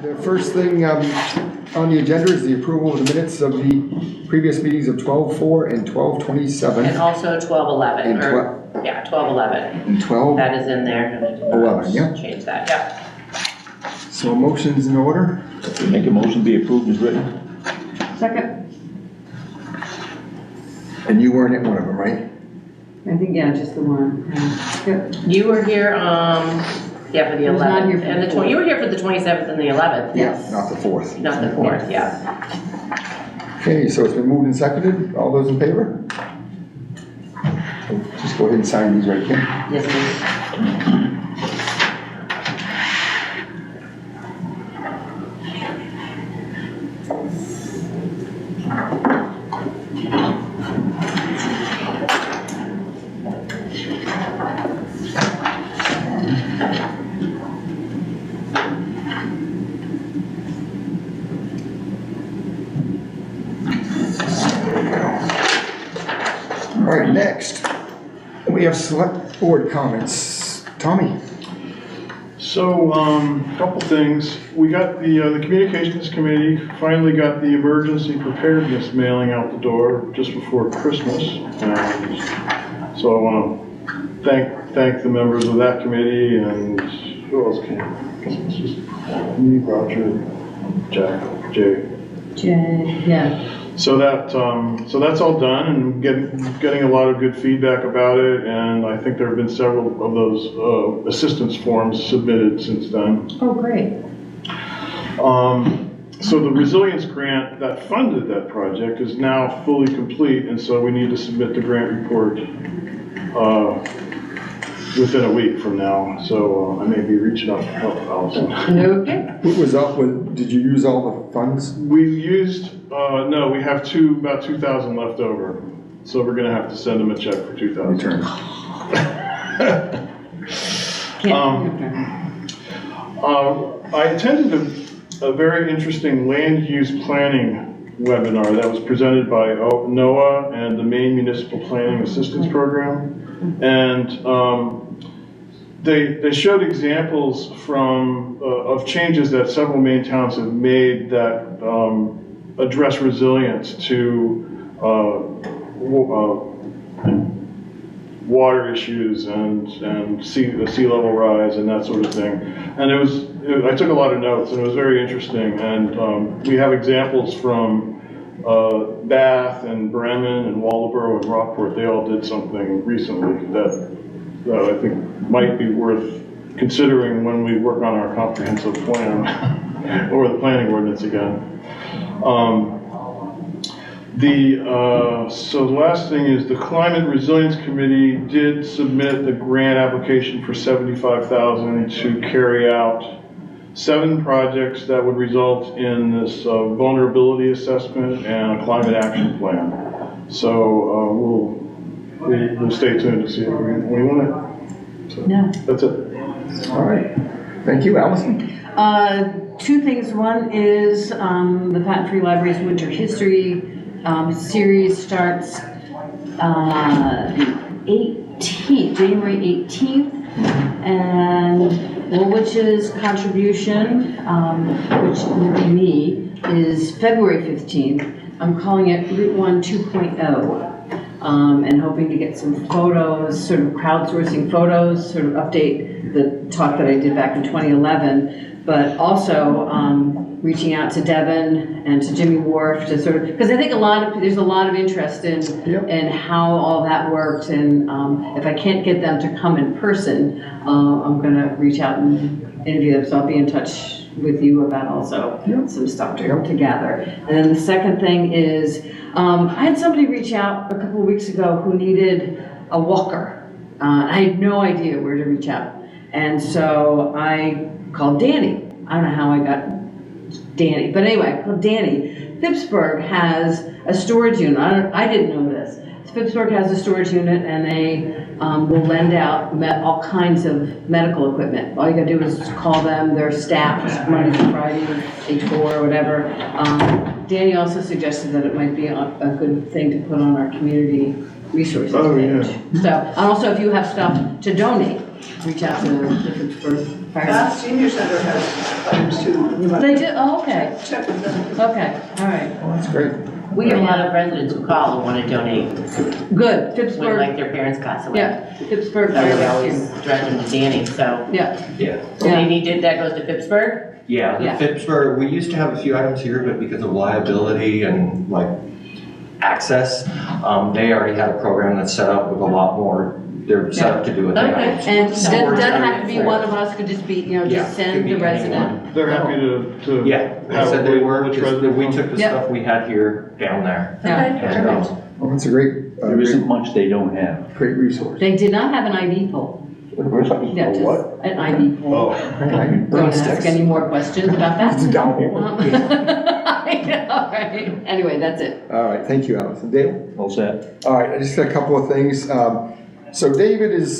The first thing on the agenda is the approval of the minutes of the previous meetings of 12/4 and 12/27. And also 12/11. And 12/11. And 12. That is in there. 11, yeah. Change that, yeah. So motion's in order. Make a motion to be approved as written. Second. And you weren't at one of them, right? I think, yeah, just the one. Yep. You were here, yeah, for the I was not 11th. here for And the the 20, you were here for the 27th and the 11th. Yes. Not the 4th. Not the 4th, yeah. Okay, so it's been moved and seconded. All those in favor? Just go ahead and sign these right here. Yes, please. All right, next, we have select board comments. Tommy? So, couple things. We got the communications committee finally got the emergency preparedness mailing out the door just before Christmas. And so I want to thank the members of that committee, and who else came? I guess it's just me, Roger, Jack, Jay. Jay, yeah. So that's all done, and getting a lot of good feedback about it, and I think there have been several of those assistance forms submitted since then. Oh, great. So the resilience grant that funded that project is now fully complete, and so we need to submit the grant report within a week from now. So I may be reaching out to help Allison. Okay. What was up with, did you use all the funds? We used, no, we have about 2,000 left over. So we're gonna have to send them a check for 2,000. Return. I attended a very interesting land use planning webinar that was presented by NOAA and the Maine Municipal Planning Assistance Program. And they showed examples of changes that several Maine towns have made that address resilience to water issues and sea level rise and that sort of thing. And I took a lot of notes, and it was very interesting. And we have examples from Bath and Bremen and Waldoboro and Rockport. They all did something recently that I think might be worth considering when we work on our comprehensive plan or the planning ordinance again. So the last thing is the Climate Resilience Committee did submit the grant application for $75,000 to carry out 7 projects that would result in this vulnerability assessment and a climate action plan. So we'll stay tuned to see if we want it. So Yeah. that's it. All right. Thank you, Allison. 2 things. One is the Patent Free Library's Winter History series starts January 18th, and Woolwich's contribution, which will be me, is February 15th. I'm calling it Route 1 2.0. And hoping to get some photos, sort of crowdsourcing photos, sort of update the talk that I did back in 2011, but also reaching out to Devin and to Jimmy Wharf to sort of, because I think there's a lot of interest in how all that worked, and if I can't get them to come in person, I'm going to reach out and interview them, so I'll be in touch with you about also some stuff to gather. And then the second thing is, I had somebody reach out a couple of weeks ago who needed a walker. I had no idea where to reach out. And so I called Danny. I don't know how I got Danny, but anyway, I called Danny. Phippsburg has a storage unit. I didn't know this. Phippsburg has a storage unit, and they will lend out all kinds of medical equipment. All you gotta do is call them, their staff, Monday to Friday, 8 to 4 or whatever. Danny also suggested that it might be a good thing to put on our community resources page. Yeah. So, and also if you have stuff to donate, reach out to the Phippsburg Senior Center has items too. You might They do, oh, okay, check with them. okay, all right. Well, that's great. We get a lot of residents who call and want to donate Good, when Pittsburgh, like their parents pass away. yeah, Pittsburgh So Fire we always Rescue. direct them to Danny, so. Yeah, Yeah, Danny did, that goes to Pittsburgh? yeah, Yeah. the Phipsburg, we used to have a few items here, but because of liability and like access, they already had a program that's set up with a lot more, they're set up to do it. Okay. and it Storage doesn't have to be area one for- of us, could just be, you know, Yeah, just could send be the resident. anyone. They're happy to. Yeah, they have said a they were, Woolwich because resident we come. took the Yeah. stuff we had here down there. Yeah. Okay, And, perfect. Well, that's a great, There isn't much they don't have. great resource. They did not have an IV pole. Yeah, just what? an IV pole. Oh, Don't ask any more questions about that. It's down here. I know, right? Anyway, that's it. All right, thank you, Allison. Dale? All set? All right, I just got a couple of things. So David is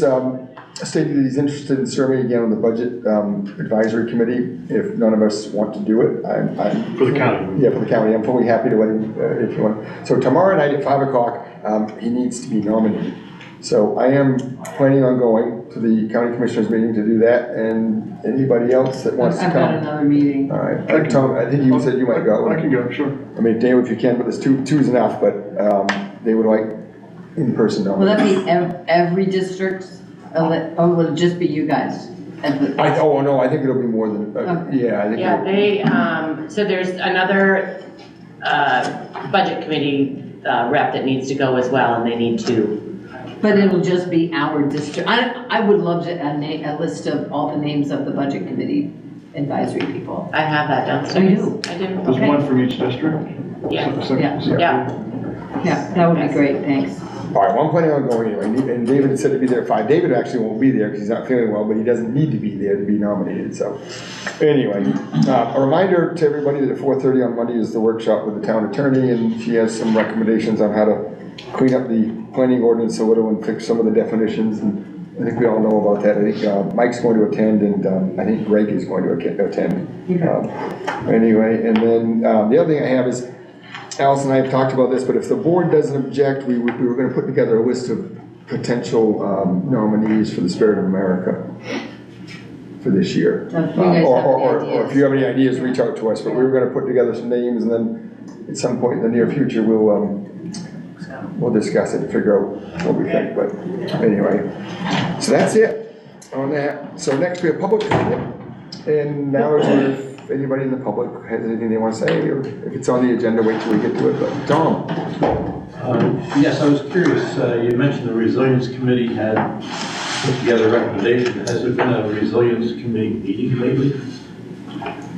stated that he's interested in serving again on the Budget Advisory Committee. If none of us want to do it, I'm. for the county. Yeah, for the county. I'm fully happy to let him, if you want. So tomorrow night at 5 o'clock, he needs to be nominated. So I am planning on going to the county commissioners meeting to do that, and anybody else that wants to I've got come. another meeting. All right, Tom, I think you said you might go. I can go, sure. I mean, Dale, if you can, but there's two's enough, but they would like in-person Will that nominations. be every district, or will it just be you guys? Oh, no, I think it'll be more than, Okay. yeah, I think. Yeah, they, so there's another, budget committee, rep that needs to go as well, and they need to. But it'll just be our district. I would love to, a list of all the names of the budget committee advisory people. I have that downstairs. Oh, you do? I do. There's Okay. one from each district? Yeah. Yeah. Yeah, that would be great, thanks. All right, well, I'm planning on going anyway, and David said to be there at 5. David actually won't be there because he's not feeling well, but he doesn't need to be there to be nominated, so. Anyway, a reminder to everybody that at 4:30 on Monday is the workshop with the town attorney, and she has some recommendations on how to clean up the planning ordinance a little and fix some of the definitions, and I think we all know about that. I think Mike's going to attend, and I think Greg is going to attend. Anyway, and then the other thing I have is, Alice and I have talked about this, but if the board doesn't object, we were gonna put together a list of potential nominees for the Spirit of America for this year. Now, if you guys have any Or if ideas. you have any ideas, reach out to us, but we were gonna put together some names, and then at some point in the near future, we'll discuss it and figure out what we think, but anyway. So that's it on that. So next we have public comment, and now if anybody in the public has anything they want to say, or if it's on the agenda, wait till we get to it, but Tom? Yes, I was curious, you mentioned the Resilience Committee had put together a recommendation. Has there been a Resilience Committee meeting lately?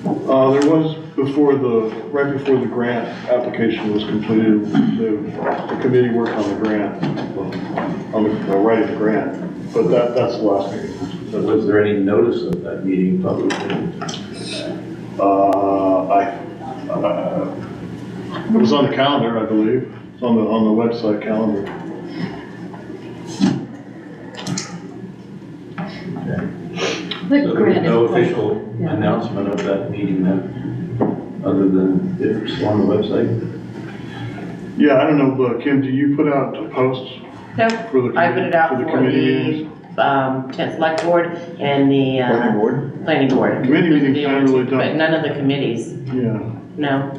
There was right before the grant application was completed, the committee worked on the grant, on the writing the grant, but that's the last meeting. So was there any notice of that meeting publicly? It was on the calendar, I believe. It's on the website calendar. The So there was grant no is- official Yeah. announcement of that meeting then, other than it's on the website? Yeah, I don't know, but Kim, do you put out posts No, for the? I put it out for the for committee the, meetings? 10th select board and the, Planning board? planning board. Committee Those are meetings the only generally two, don't. But none of the committees, Yeah. no.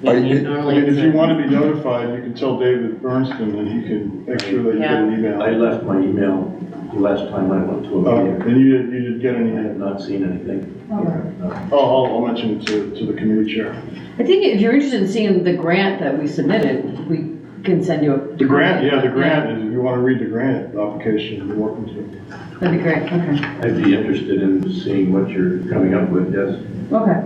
Are you- I Normally mean, it's if you a- want to be notified, you can tell David Bernston and he can make sure that you get an email. I left my email the last time I went to a Oh, meeting. and you didn't get any? I have not seen anything. Oh, I'll mention it to the committee chair. I think if you're interested in seeing the grant that we submitted, we can send you a. The grant, yeah, the grant, is if you want to read the grant application, you're welcome to. That'd be great, okay. I'd be interested in seeing what you're coming up with, yes. Okay.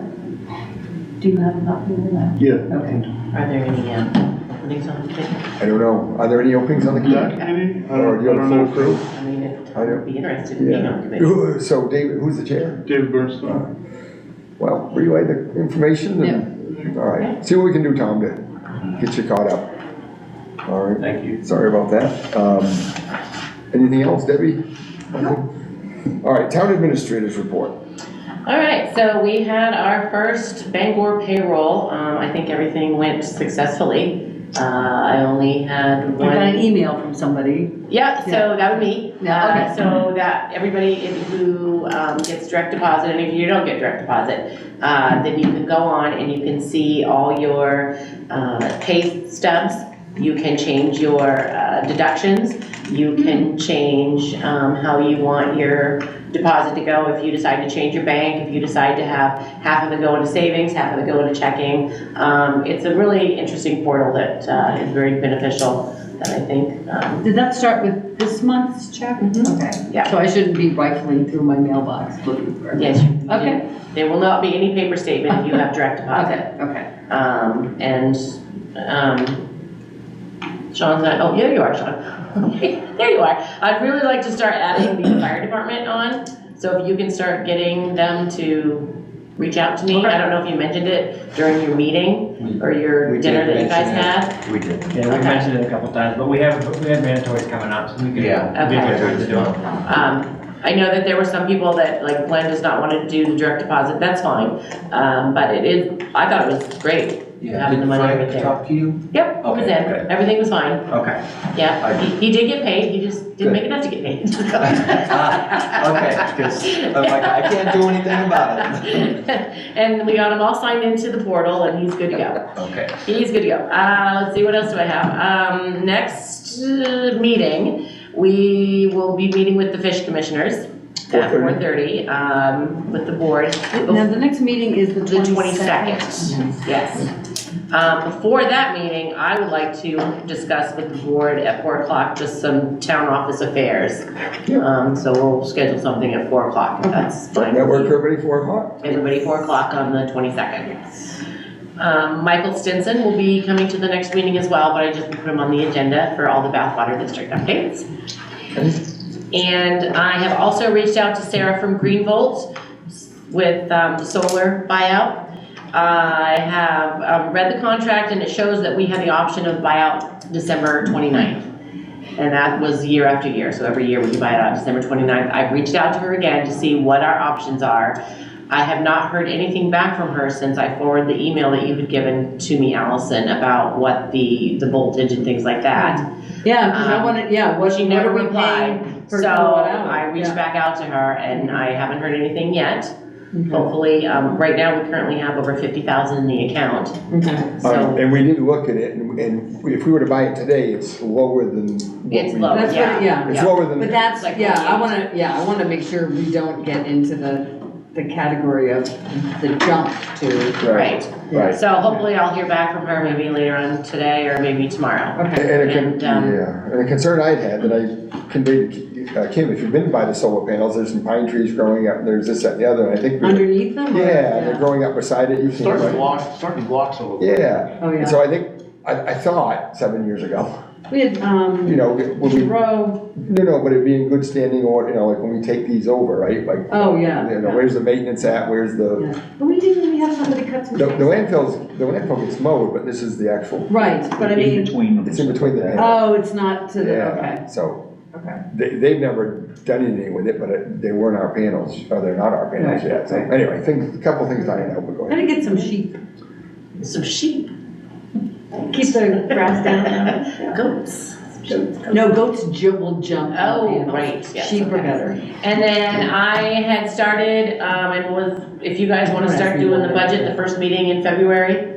Do you have a copy of that? Yeah. Okay. Are there any, openings on the committee? I don't know. Are there any openings on the That committee? committee? Or do you have a full crew? I mean, if I I don't- would be interested in being on the committee. So David, who's the chair? David Bernstein. Well, relay the information and, all right. See what we can do, Tom, to get you caught up. All right. Thank you. Sorry about that. Anything else, Debbie? All right, town administrators report. All right, so we had our first Bangor payroll. I think everything went successfully. I only had I got an one. email from somebody. Yeah, so that would be, Yeah, okay. so that everybody who gets direct deposit, and if you don't get direct deposit, then you can go on and you can see all your pay stubs. You can change your deductions. You can change how you want your deposit to go. If you decide to change your bank, if you decide to have half of it go into savings, half of it go into checking. It's a really interesting portal that is very beneficial, that I think. Did that start with this month's check? Mhm. Okay. Yeah. So I shouldn't be rifling through my mailbox looking for. Yes. you Okay. do. There will not be any paper statement if you have direct deposit. Okay. Sean's not, oh, there you are, Sean. There you are. I'd really like to start adding the fire department on, so if you can start getting them to reach out to me. I don't know if you mentioned it during your meeting or your We dinner did that you guys mention had. We did. Yeah, we Okay. mentioned it a couple times, but we have mandatories coming up, so we can. Yeah. we have Okay. time to do it. I know that there were some people that, like Glenn does not want to do the direct deposit, that's fine. But it is, I thought it was great, having the money right Did Frank there. talk to you? Yep, it was Okay, in, good. everything was fine. Okay. Yeah, he did get paid, he just didn't make enough to get paid. Okay, because I'm like, I can't do anything about it. And we got him all signed into the portal and he's good to go. Okay. He's good to go. Let's see, what else do I have? Next meeting, we will be meeting with the fish commissioners at 4:30 with the board. Now, the next meeting is the The 22nd. 22nd, yes. Before that meeting, I would like to discuss with the board at 4 o'clock, just some town office affairs. So we'll schedule something at 4 o'clock, if that's fine. That work for everybody, 4 o'clock? Everybody, 4 o'clock on the 22nd. Michael Stinson will be coming to the next meeting as well, but I just put him on the agenda for all the Bathwater District updates. And I have also reached out to Sarah from Greenvolt with the solar buyout. I have read the contract and it shows that we have the option of buyout December 29th. And that was year after year, so every year we can buy it out December 29th. I've reached out to her again to see what our options are. I have not heard anything back from her since I forwarded the email that you had given to me, Allison, about what the voltage and things like that. Yeah, because I wanted, yeah, what She what never are we replied, paying per so kilowatt hour? I reached Yeah. back out to her and I haven't heard anything yet. Okay. Hopefully, right now we currently have over 50,000 in the account, Okay. so And we did look at it, and if we were to buy it today, it's lower than what it's we. low, That's what- yeah. yeah. It's lower than. But that's, Like yeah, I 48. wanna make sure we don't get into the category of the jump to. Right, Right. so hopefully I'll hear back from her maybe later on today or maybe tomorrow. Okay. And a concern I had that I conveyed to Kim, if you've been by the solar panels, there's some pine trees growing up, there's this, that, and the other, and I think. Underneath them? or- Yeah, they're growing up beside it, you've seen it, right? Starting to block some of it. Yeah. Oh, yeah. And so I think, I thought 7 years ago, We had, you know, when we, row, no, but it'd be in good standing order, you know, like when we take these over, right? Like, oh, yeah. you know, where's the maintenance at, where's the, Yeah. But we didn't have somebody cut some the trees. landfill gets mowed, but this is the actual, Right, but I In mean, between them. it's in between the. oh, it's not to the, Yeah, okay, so, okay. they've never done anything with it, but they weren't our panels, or they're not our panels Right, yet, so, right. anyway, a couple things dying out, but go Gotta ahead. get some sheep, Some sheep, keep the grass down. goats. No, goats will jump on Oh, panels. right, yes, Sheep are okay. better. And then I had started, and was, if you guys wanna start doing the budget, the first meeting in February,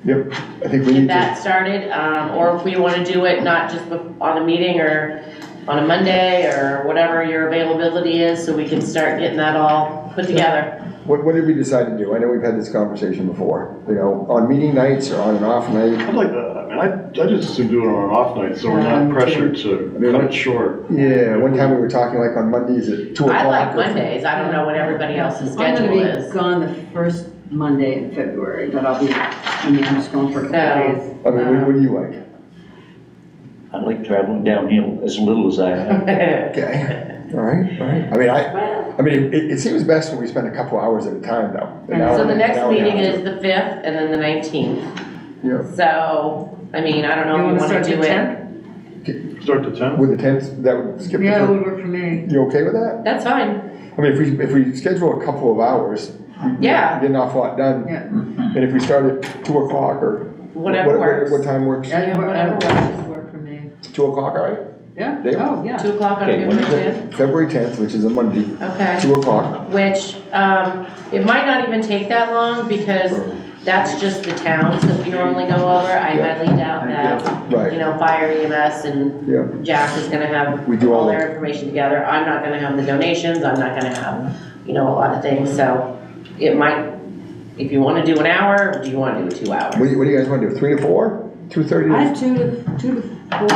Yep, I think we get need that to, started, or if we wanna do it not just on a meeting or on a Monday or whatever your availability is, so we can start getting that all put together. what did we decide to do? I know we've had this conversation before, you know, on meeting nights or on an off night. I'd like that, I mean, I just assume do it on an off night, so we're not pressured to cut it short. Yeah, one time we were talking like on Mondays at 2 o'clock. I like or- Mondays, I don't know what everybody else's I'm schedule gonna is. be gone the first Monday in February, but I'll be, I mean, I'm just going for a couple days. I mean, what do you like? I like traveling downhill as little as I have. Okay, all right. I mean, it seems best when we spend a couple hours at a time though. An hour So the and- next an hour and a meeting half. is the 5th and then the 19th. Yeah, So, I mean, I don't know if you wanna do it. Start to 10? with the 10th, that would skip the Yeah, it first. would work for me. You okay with that? That's fine. I mean, if we schedule a couple of hours, we Yeah. get an awful lot done. Yeah. And if we start at 2 o'clock or Whatever works. What time works? Yeah, whatever works for me. 2 o'clock, all right? Yeah, Dave? oh, yeah. 2 o'clock on Okay, February 10th? February 10th, which is a Monday, Okay. 2 o'clock. Which, it might not even take that long because that's just the towns that we normally go over. I highly doubt that, Right. you know, fire EMS and Yeah. Jack is gonna have We do all all that. their information together. I'm not gonna have the donations, I'm not gonna have, you know, a lot of things, so it might, if you wanna do an hour, or do you wanna do 2 hours? What do you guys want to do, 3 to 4? 2:30? I have 2 to 4.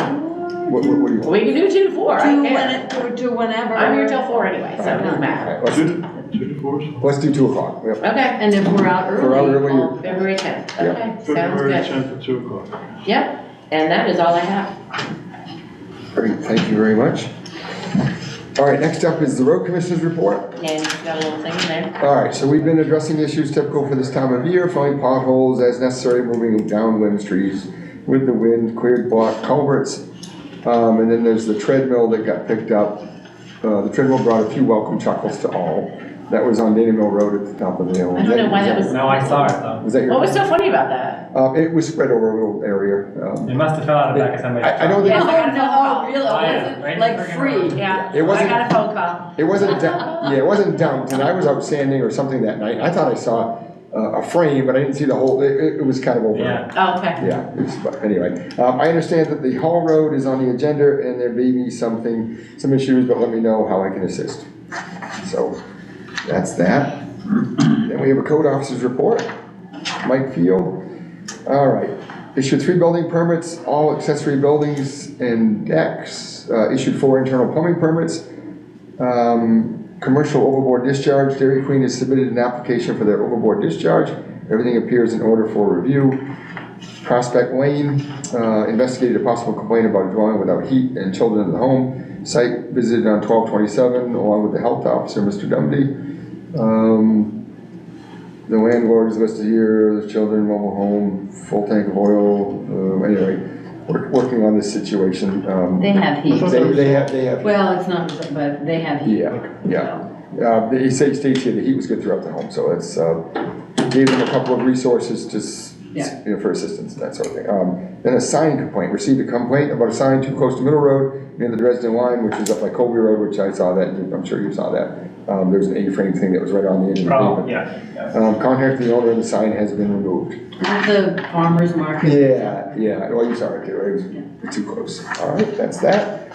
What do you want? We can do 2 to 4, I care. Do whenever. I'm here till 4 anyway, so it doesn't All matter. right, let's do- Let's do 2 o'clock. Yep. Okay, And if we're out We're out early, early. I'll- February 10th, Yeah. okay, sounds February good. 10th at 2 o'clock. Yep, and that is all I have. Great, thank you very much. All right, next up is the road commissioners report. And you've got a little thing in there. All right, so we've been addressing issues typical for this time of year, filling potholes as necessary, moving downwind trees with the wind, cleared block culverts. And then there's the treadmill that got picked up. The treadmill brought a few welcome chuckles to all. That was on Dana Mill Road at the top of the hill. I don't know why that was, No, I saw it though. Was that your? what was so funny about that? It was spread over a little area. It must have fell out of the back of somebody's. I don't truck. think- Yes, I got a phone Oh, call. no, really? Oh, yeah, Was it right in like the friggin' free? road. Yeah, It wasn't- I got a phone call. It wasn't, yeah, it wasn't dumped, and I was out sanding or something that night. I thought I saw a frame, but I didn't see the whole, it was kind of over. Yeah. Oh, okay. Yeah, but anyway, I understand that the Hall Road is on the agenda and there may be some issues, but let me know how I can assist. So, that's that. Then we have a code officer's report. Mike Field. All right. Issued 3 building permits, all accessory buildings and decks. Issued 4 internal plumbing permits. Commercial overboard discharge. Dairy Queen has submitted an application for their overboard discharge. Everything appears in order for review. Prospect Lane, investigated a possible complaint about a dwelling without heat and children in the home. Site visited on 12/27 along with the health officer, Mr. Dumby. The landlord is listed here, the children, mobile home, full tank of oil. Anyway, working on this situation. They have heat. They have. Well, it's not, but they have heat. Yeah. He states here that he was good throughout the home, so it's, gave them a couple of resources to, you know, for assistance and that sort of thing. Then a sign complaint, received a complaint about a sign too close to Middle Road near the Dresden line, which is up by Colby Road, which I saw that, I'm sure you saw that. There's an A-frame thing that was right on the end of the Oh, pavement. yeah. Contact the owner and the sign has been removed. At the farmer's market. Yeah, well, you saw it too, it was too close. All right, that's that.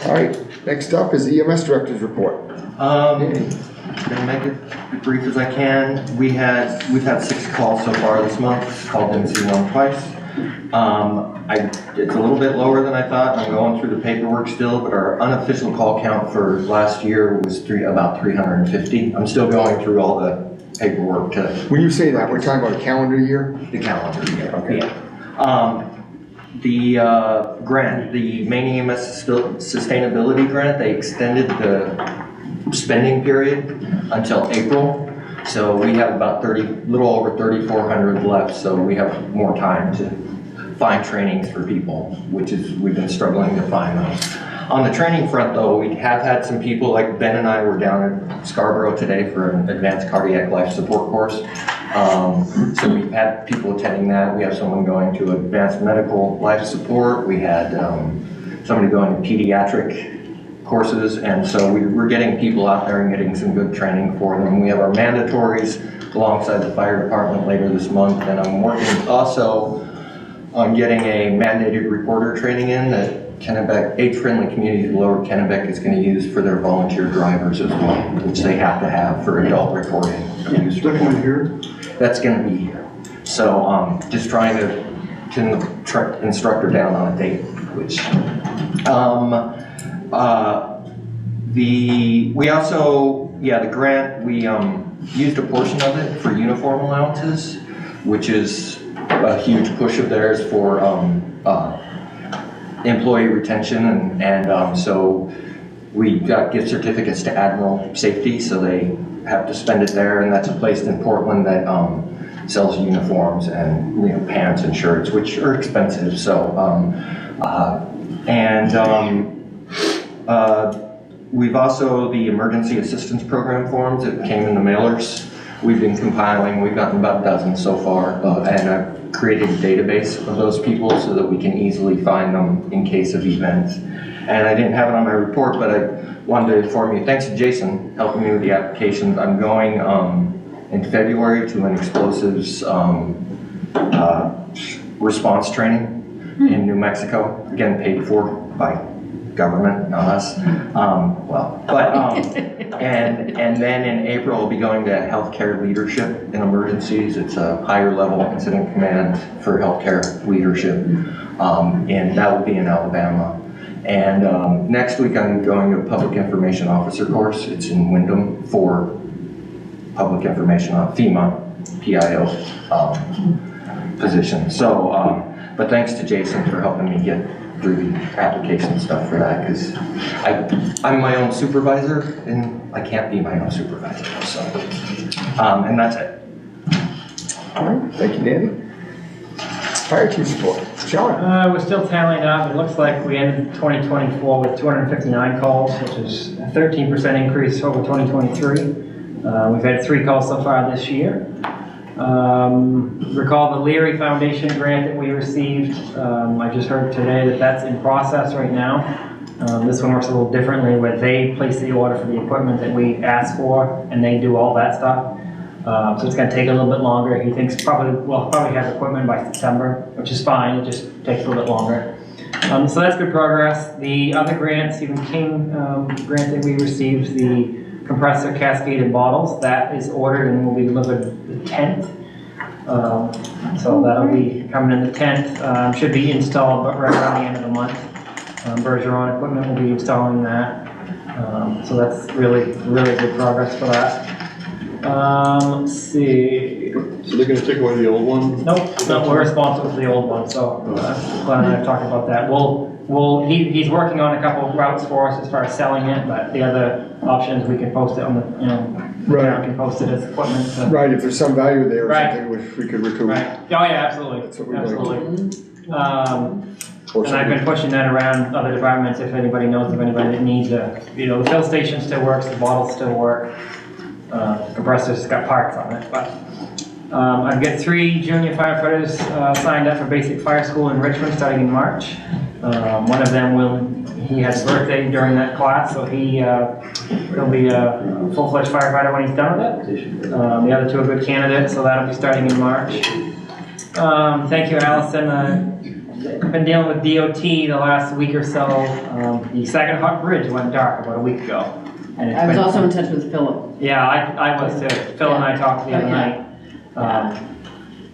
All right, next up is EMS Director's report. Gonna make it as brief as I can. We've had 6 calls so far this month, called MC1 twice. It's a little bit lower than I thought, I'm going through the paperwork still, but our unofficial call count for last year was about 350. I'm still going through all the paperwork to When you say that, we're talking about a calendar year? the calendar, Okay. yeah. The grant, the Maine EMS Sustainability Grant, they extended the spending period until April. So we have about little over 3,400 left, so we have more time to find trainings for people, we've been struggling to find those. On the training front though, we have had some people, like Ben and I were down in Scarborough today for an advanced cardiac life support course. So we've had people attending that. We have someone going to advanced medical life support. We had somebody going to pediatric courses, and so we're getting people out there and getting some good training for them. We have our mandatories alongside the fire department later this month, and I'm working also on getting a mandated reporter training in that Kennebec, age-friendly communities of Lower Kennebec is going to use for their volunteer drivers as well, which they have to have for adult reporting. Is that one here? That's going to be here. So just trying to pin the instructor down on a date, which we also, the grant, we used a portion of it for uniform allowances, which is a huge push of theirs for employee retention, and so we got gift certificates to Admiral Safety, so they have to spend it there, and that's a place in Portland that sells uniforms and pants and shirts, which are expensive. So we've also the emergency assistance program forms that came in the mailers. we've been compiling, we've gotten about a dozen so far, and I've created a database of those people so that we can easily find them in case of events. And I didn't have it on my report, but I wanted to inform you, thanks to Jason helping me with the applications, I'm going in February to an explosives response training in New Mexico, again paid for by government, not us. And then in April, I'll be going to healthcare leadership in emergencies. It's a higher level incident command for healthcare leadership, and that will be in Alabama. And next week, I'm going to a public information officer course. It's in Wyndham for public information on FEMA, PIO position. So, but thanks to Jason for helping me get through the application stuff for that, because I'm my own supervisor and I can't be my own supervisor, so, and that's it. All right, thank you, Danny. Fire chief support, Sean. We're still tallying up. It looks like we ended 2024 with 259 calls, which is a 13% increase over 2023. We've had 3 calls so far this year. Recall the Leary Foundation grant that we received. I just heard today that that's in process right now. This one works a little differently, where they place the order for the equipment that we ask for, and they do all that stuff. So it's going to take a little bit longer. He thinks we'll probably have equipment by September, which is fine. It just takes a little bit longer. So that's good progress. The other grant, Stephen King grant that we received, the compressor cascaded bottles, that is ordered and will be delivered the 10th. So that'll be coming in the 10th. Should be installed right around the end of the month. Bergeron equipment will be installing that. So that's really good progress for that. Let's see. So they're gonna take away the old one? Nope, no, we're responsible for the old one, so Glenn and I have talked about that. He's working on a couple of routes for us as far as selling it, but the other options, we can post it on the, Right. town can post it as equipment. So. Right, if there's some value there or Right. something, which we could recoup. Right. Oh yeah, absolutely. That's what we'd like to Absolutely. Or And I've been pushing that around other departments if anybody knows of anybody that needs a, the fill station still works, the bottles still work. Compressor's got parts on it, but I've got 3 junior firefighters signed up for basic fire school in Richmond starting in March. One of them he has a birthday during that class, so he'll be a full-fledged firefighter when he's done with it. The other 2 are good candidates, so that'll be starting in March. Thank you, Allison. I've been dealing with DOT the last week or so. The Saginaw Bridge went dark about a week ago. And I was also in touch with Philip. Yeah, I was too. Phil and I talked the other night.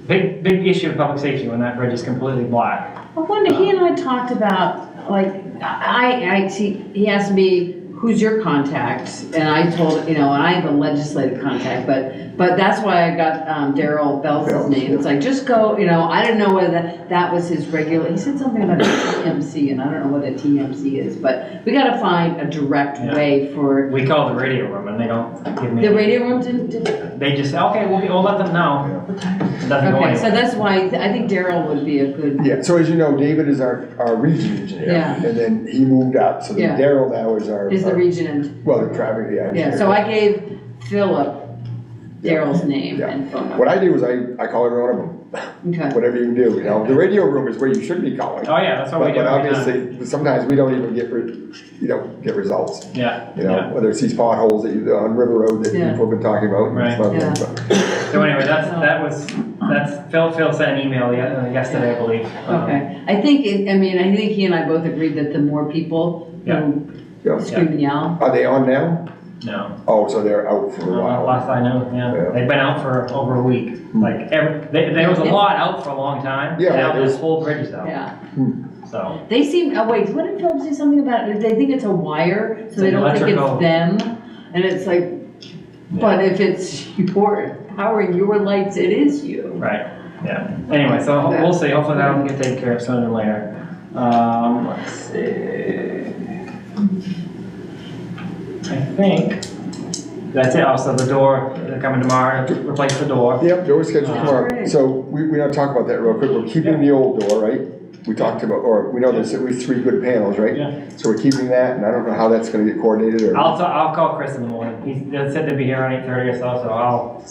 Big issue of public safety when that bridge is completely black. I wonder, he and I talked about, like, I see, he asked me, who's your contact? And I told, and I have a legislative contact, but that's why I got Daryl Bell's name. It's like, just go, I didn't know whether that was his regular, he said something about a TMC, and I don't know what a TMC is, but we gotta find a direct way for. We call the radio room and they don't give me. The radio room didn't? They just say, okay, we'll let them know. It doesn't go Okay, so anywhere. that's why, I think Daryl would be a good. Yeah, so as you know, David is our region engineer. Yeah. And then he moved up, so Yeah. Daryl now is our. Is the region, Well, the traffic, yeah. yeah, so I gave Philip Daryl's name Yeah. and phone number. What I do is I call every one of them, Okay. whatever you can do, The radio room is where you should be calling. Oh yeah, that's what we do. But every time. obviously, sometimes we don't even get results. Yeah. Whether it's these potholes that on River Road that Yeah. people have been talking about. and Right. stuff, Yeah. but- So anyway, that's Phil sent an email yesterday, I believe. Okay, I think he and I both agreed that the more people Yeah. who Yeah. scream and yell. Are they on now? No. Oh, so they're out for a while. Last I know, yeah. Yeah. They've been out for over a week. Like there was a lot out for a long time. Yeah, Now there's- this whole bridge is out. Yeah, So. they seem, wait, what did Philip say something about, they think it's a wire, so they It's don't think electrical. it's them? And it's like, but if it's your powering your lights, it is you. Right, yeah. Anyway, so we'll see. Hopefully that'll get taken care of sooner than later. Let's see. I think that's it. Also, the door, they're coming tomorrow to replace the door. Yep, door scheduled tomorrow. Great. So we want to talk about that real quick. We're keeping the old door, right? we talked about, or we know there's at least 3 good panels, right? Yeah. So we're keeping that, and I don't know how that's gonna get coordinated, or, I'll call Chris in the morning. They said they'd be here around 8:30 or so, so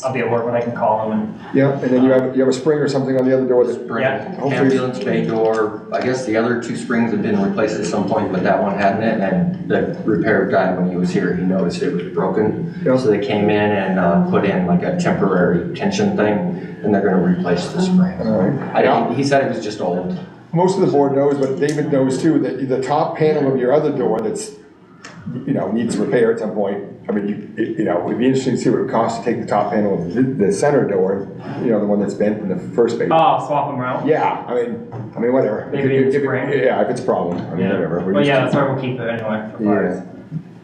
I'll be at work, but I can call him yeah, and then you have a spring or something on the other door that, Spring, Yeah. Hopefully- ambulance bay door, I guess the other 2 springs had been replaced at some point, but that one hadn't, and the repair guy, when he was here, he noticed it was broken. Yep. So they came in and put in like a temporary tension thing, and they're gonna replace the spring. alright. He said it was just old. Most of the board knows, but David knows too, that the top panel of your other door that's, needs repair at some point. I mean, it'd be interesting to see what it would cost to take the top panel of the center door, the one that's bent in the first space. Oh, swap them out? Yeah, I mean, whatever. Maybe in spring. Yeah, if it's a problem, I mean, whatever. Well, yeah, that's why we'll keep it anyway for fires. Yeah.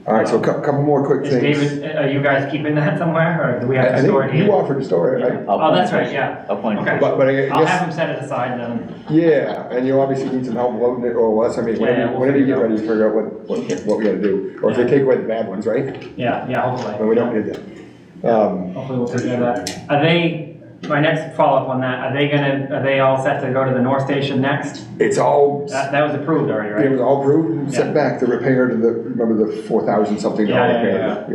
All right, so a couple more quick Is things. David, are you guys keeping that somewhere, or do we have I to store it think you here? offered to store it, right? Oh, that's right, yeah. I'll find Okay. it. But I I'll have guess, him set it aside then. yeah, and you obviously need some help loading it, or that's, Yeah, we'll whenever you figure get it ready to figure out what we gotta do. Or if they take away the bad ones, right? Yeah, hopefully. And we don't need that. Hopefully we'll take care of that. My next follow-up on that, are they all set to go to the North Station next? It's all, That was approved already, it right? was all approved and sent back, the repair to remember the 4,000 something dollar Yeah, repair? yeah.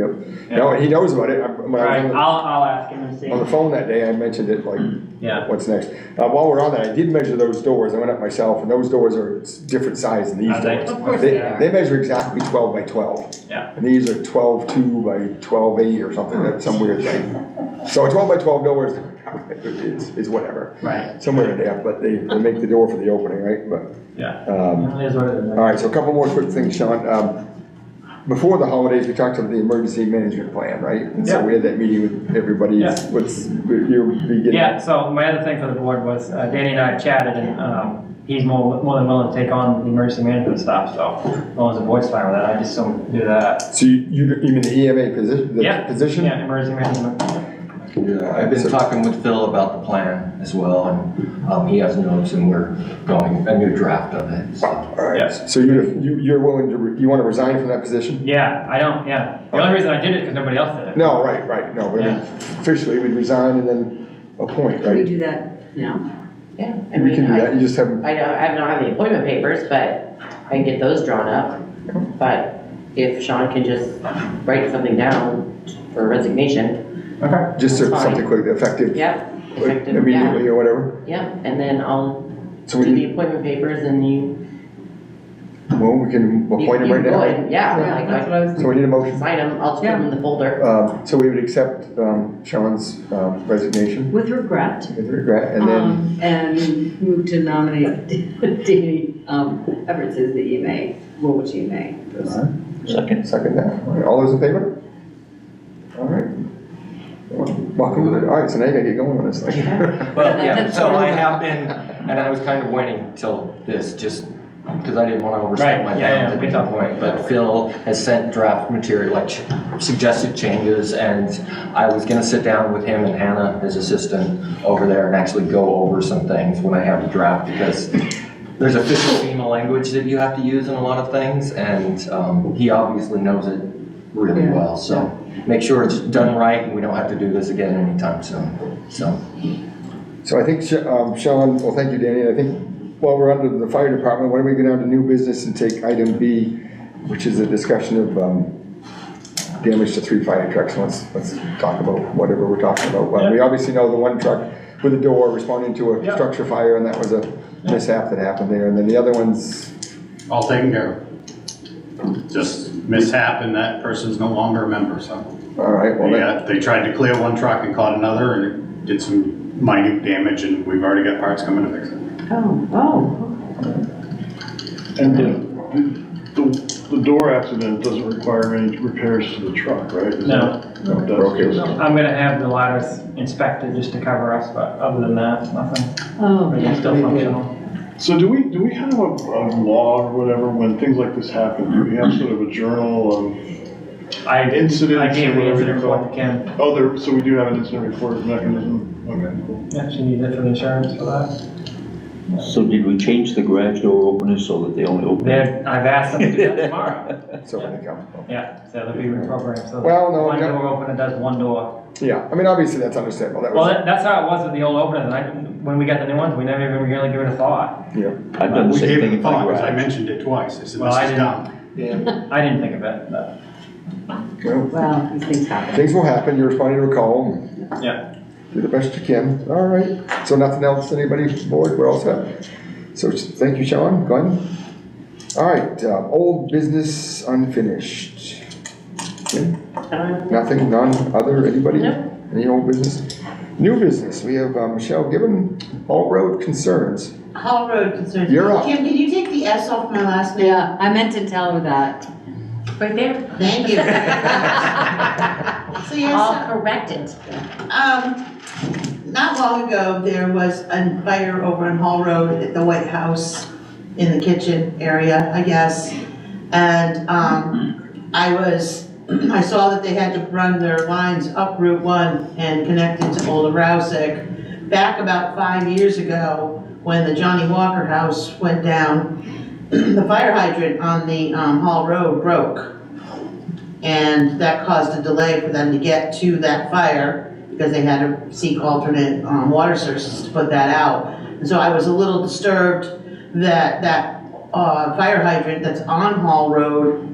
Yep. No, he knows about it. When I Right, was I'll ask him and see. on the phone that day, I mentioned it, like, Yeah. what's next? While we're on that, I did measure those doors, I went up myself, and those doors are different size than these Are they? doors. Of course they are. They measure exactly 12 by 12. Yeah. And these are 12.2 by 12.8 or something, that's some weird thing. So a 12 by 12 door is whatever, Right, somewhere in there, but they make the door for the opening, right? But, yeah. um, It is what it is. all right, so a couple more quick things, Sean. Before the holidays, we talked about the emergency management plan, right? And so Yeah. we had that meeting with everybody, Yeah. you'll be getting. Yeah, so my other thing for the board was, Danny and I have chatted, and he's more than willing to take on the emergency management stuff, so as long as the board's fine with that, I just don't do that. So you mean the EMA position, the Yeah. position? Yeah, emergency management. Yeah, I've been talking with Phil about the plan as well, and he has notes, and we're going a new draft of it, so. All right, Yeah. so you're willing to, you want to resign from that position? Yeah, the only reason I did it because nobody else did it. No, right, no, but I mean, Yeah. officially, we'd resign and then appoint, Can we right? do that now? Yeah, I We mean, can do that, you just have, I don't have the appointment papers, but I can get those drawn up. But if Sean can just write something down for resignation, Okay. just That's fine. something quick, effective yep, effective, yeah, immediately or whatever. yep, and then I'll So do we, the appointment papers and you. we can appoint him you right go now. ahead, yeah, like, That's what I was So we need a motion. sign them, I'll just put them in the folder. So we would accept Sean's resignation With regret, with regret, and then, and move to nominate Danny Everett as the EMA, Woolwich EMA person. Second. that. All right, all those in favor? All right. Welcome to the, all right, so now you gotta get going on this thing. Well, yeah, so I have been, and I was kind of waiting till this, just because I didn't want to overstep my Right, yeah, bounds we at talked that point. But Phil has sent draft material, like suggested changes, and I was gonna sit down with him and Hannah, his assistant, over there and actually go over some things when I have the draft, because there's official FEMA language that you have to use in a lot of things, and he obviously knows it really Yeah. well, so make sure it's done right and we don't have to do this again anytime soon, so. So I think, Sean, well, thank you, Danny, I think while we're under the fire department, why don't we go down to new business and take item B, which is a discussion of damage to 3 fire trucks. Let's talk about whatever we're talking about. Well, we obviously know the one truck with a door responding to a Yeah. structure fire, and that was a mishap that happened there, and then the other ones, All taken care of. Just mishap and that person's no longer a member, so. all right, well, They tried to clear one truck and caught another and it did some minute damage and we've already got parts coming to fix it. Oh. And the door accident doesn't require any repairs to the truck, right? Is No. that- No, it We're okay with does. I'm gonna have the ladders inspected just to cover us, but other than that, nothing. Oh, Everything's still functional. So do we have a law or whatever when things like this happen? Do we have sort of a journal of incidents? I gave or the whatever incident you call report to Kim. Oh, so we do have an incident report mechanism? Okay, cool. Yeah, she needs it for the insurance for that. So did we change the garage door openers so that they only open? I've asked them to do that tomorrow. so when they come. Yeah, so they'll be reprogrammed, so Well, no, one no. door opener does one door. Yeah, I mean, obviously, that's understandable, that Well, was, that's how it was with the old openers, when we got the new ones, we never even really give it a thought. yeah. I've done the We same gave thing it in a my thought, because I garage. mentioned it twice, I said, Well, I this is didn't- dumb. I didn't think of it, but, Well, Well, these things happen. things will happen, you're responding to a call, and yeah. do the best you can, all right. So nothing else, anybody board, we're all set? So, thank you, Sean, Glenn. All right, old business unfinished. Kim? Nothing, none, other, anybody? Nope. Any old business? New business, we have Michelle Gibbon, Hall Road concerns. Hall Road concerns. You're up. Kim, can you take the S off my last name? Yeah, I meant to tell her that. Right there. Thank you. So yes, I'll correct it. not long ago, there was a fire over on Hall Road at the White House in the kitchen area, I guess. And, I saw that they had to run their lines up Route 1 and connect into Old Rousick. Back about 5 years ago, when the Johnny Walker house went down, the fire hydrant on the Hall Road broke. And that caused a delay for them to get to that fire because they had to seek alternate water sources to put that out. And so I was a little disturbed that that fire hydrant that's on Hall Road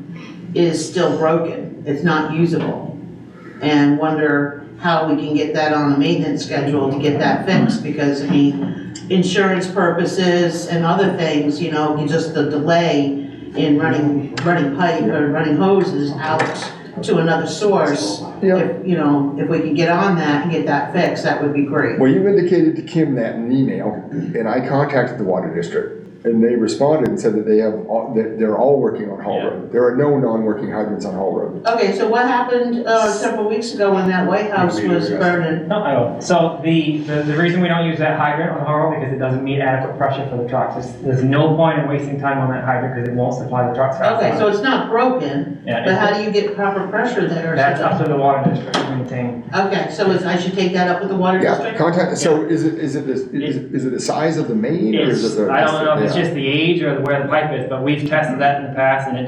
is still broken. It's not usable. And wonder how we can get that on a maintenance schedule to get that fixed, because I mean, insurance purposes and other things, you know, just the delay in running pipe or running hoses out to another source. Yeah. If, you know, if we could get on that and get that fixed, that would be great. Well, you indicated to Kim that in an email, and I contacted the water district, and they responded and said that that they're all working on Hall Yeah. Road. There are no non-working hydrants on Hall Road. Okay, so what happened several weeks ago when that White House was burning? No, I don't. So the reason we don't use that hydrant on Hall Road, because it doesn't meet adequate pressure for the trucks. There's no point in wasting time on that hydrant because it won't supply the trucks fast Okay, enough. so it's not broken, Yeah, but how do you get proper pressure there? That's up to the water district to maintain. Okay, so I should take that up with the water Yeah, district? contact, so is it the size of the main, or is it the? I don't know if it's yeah. just the age or where the pipe is, but we've tested that in the past and it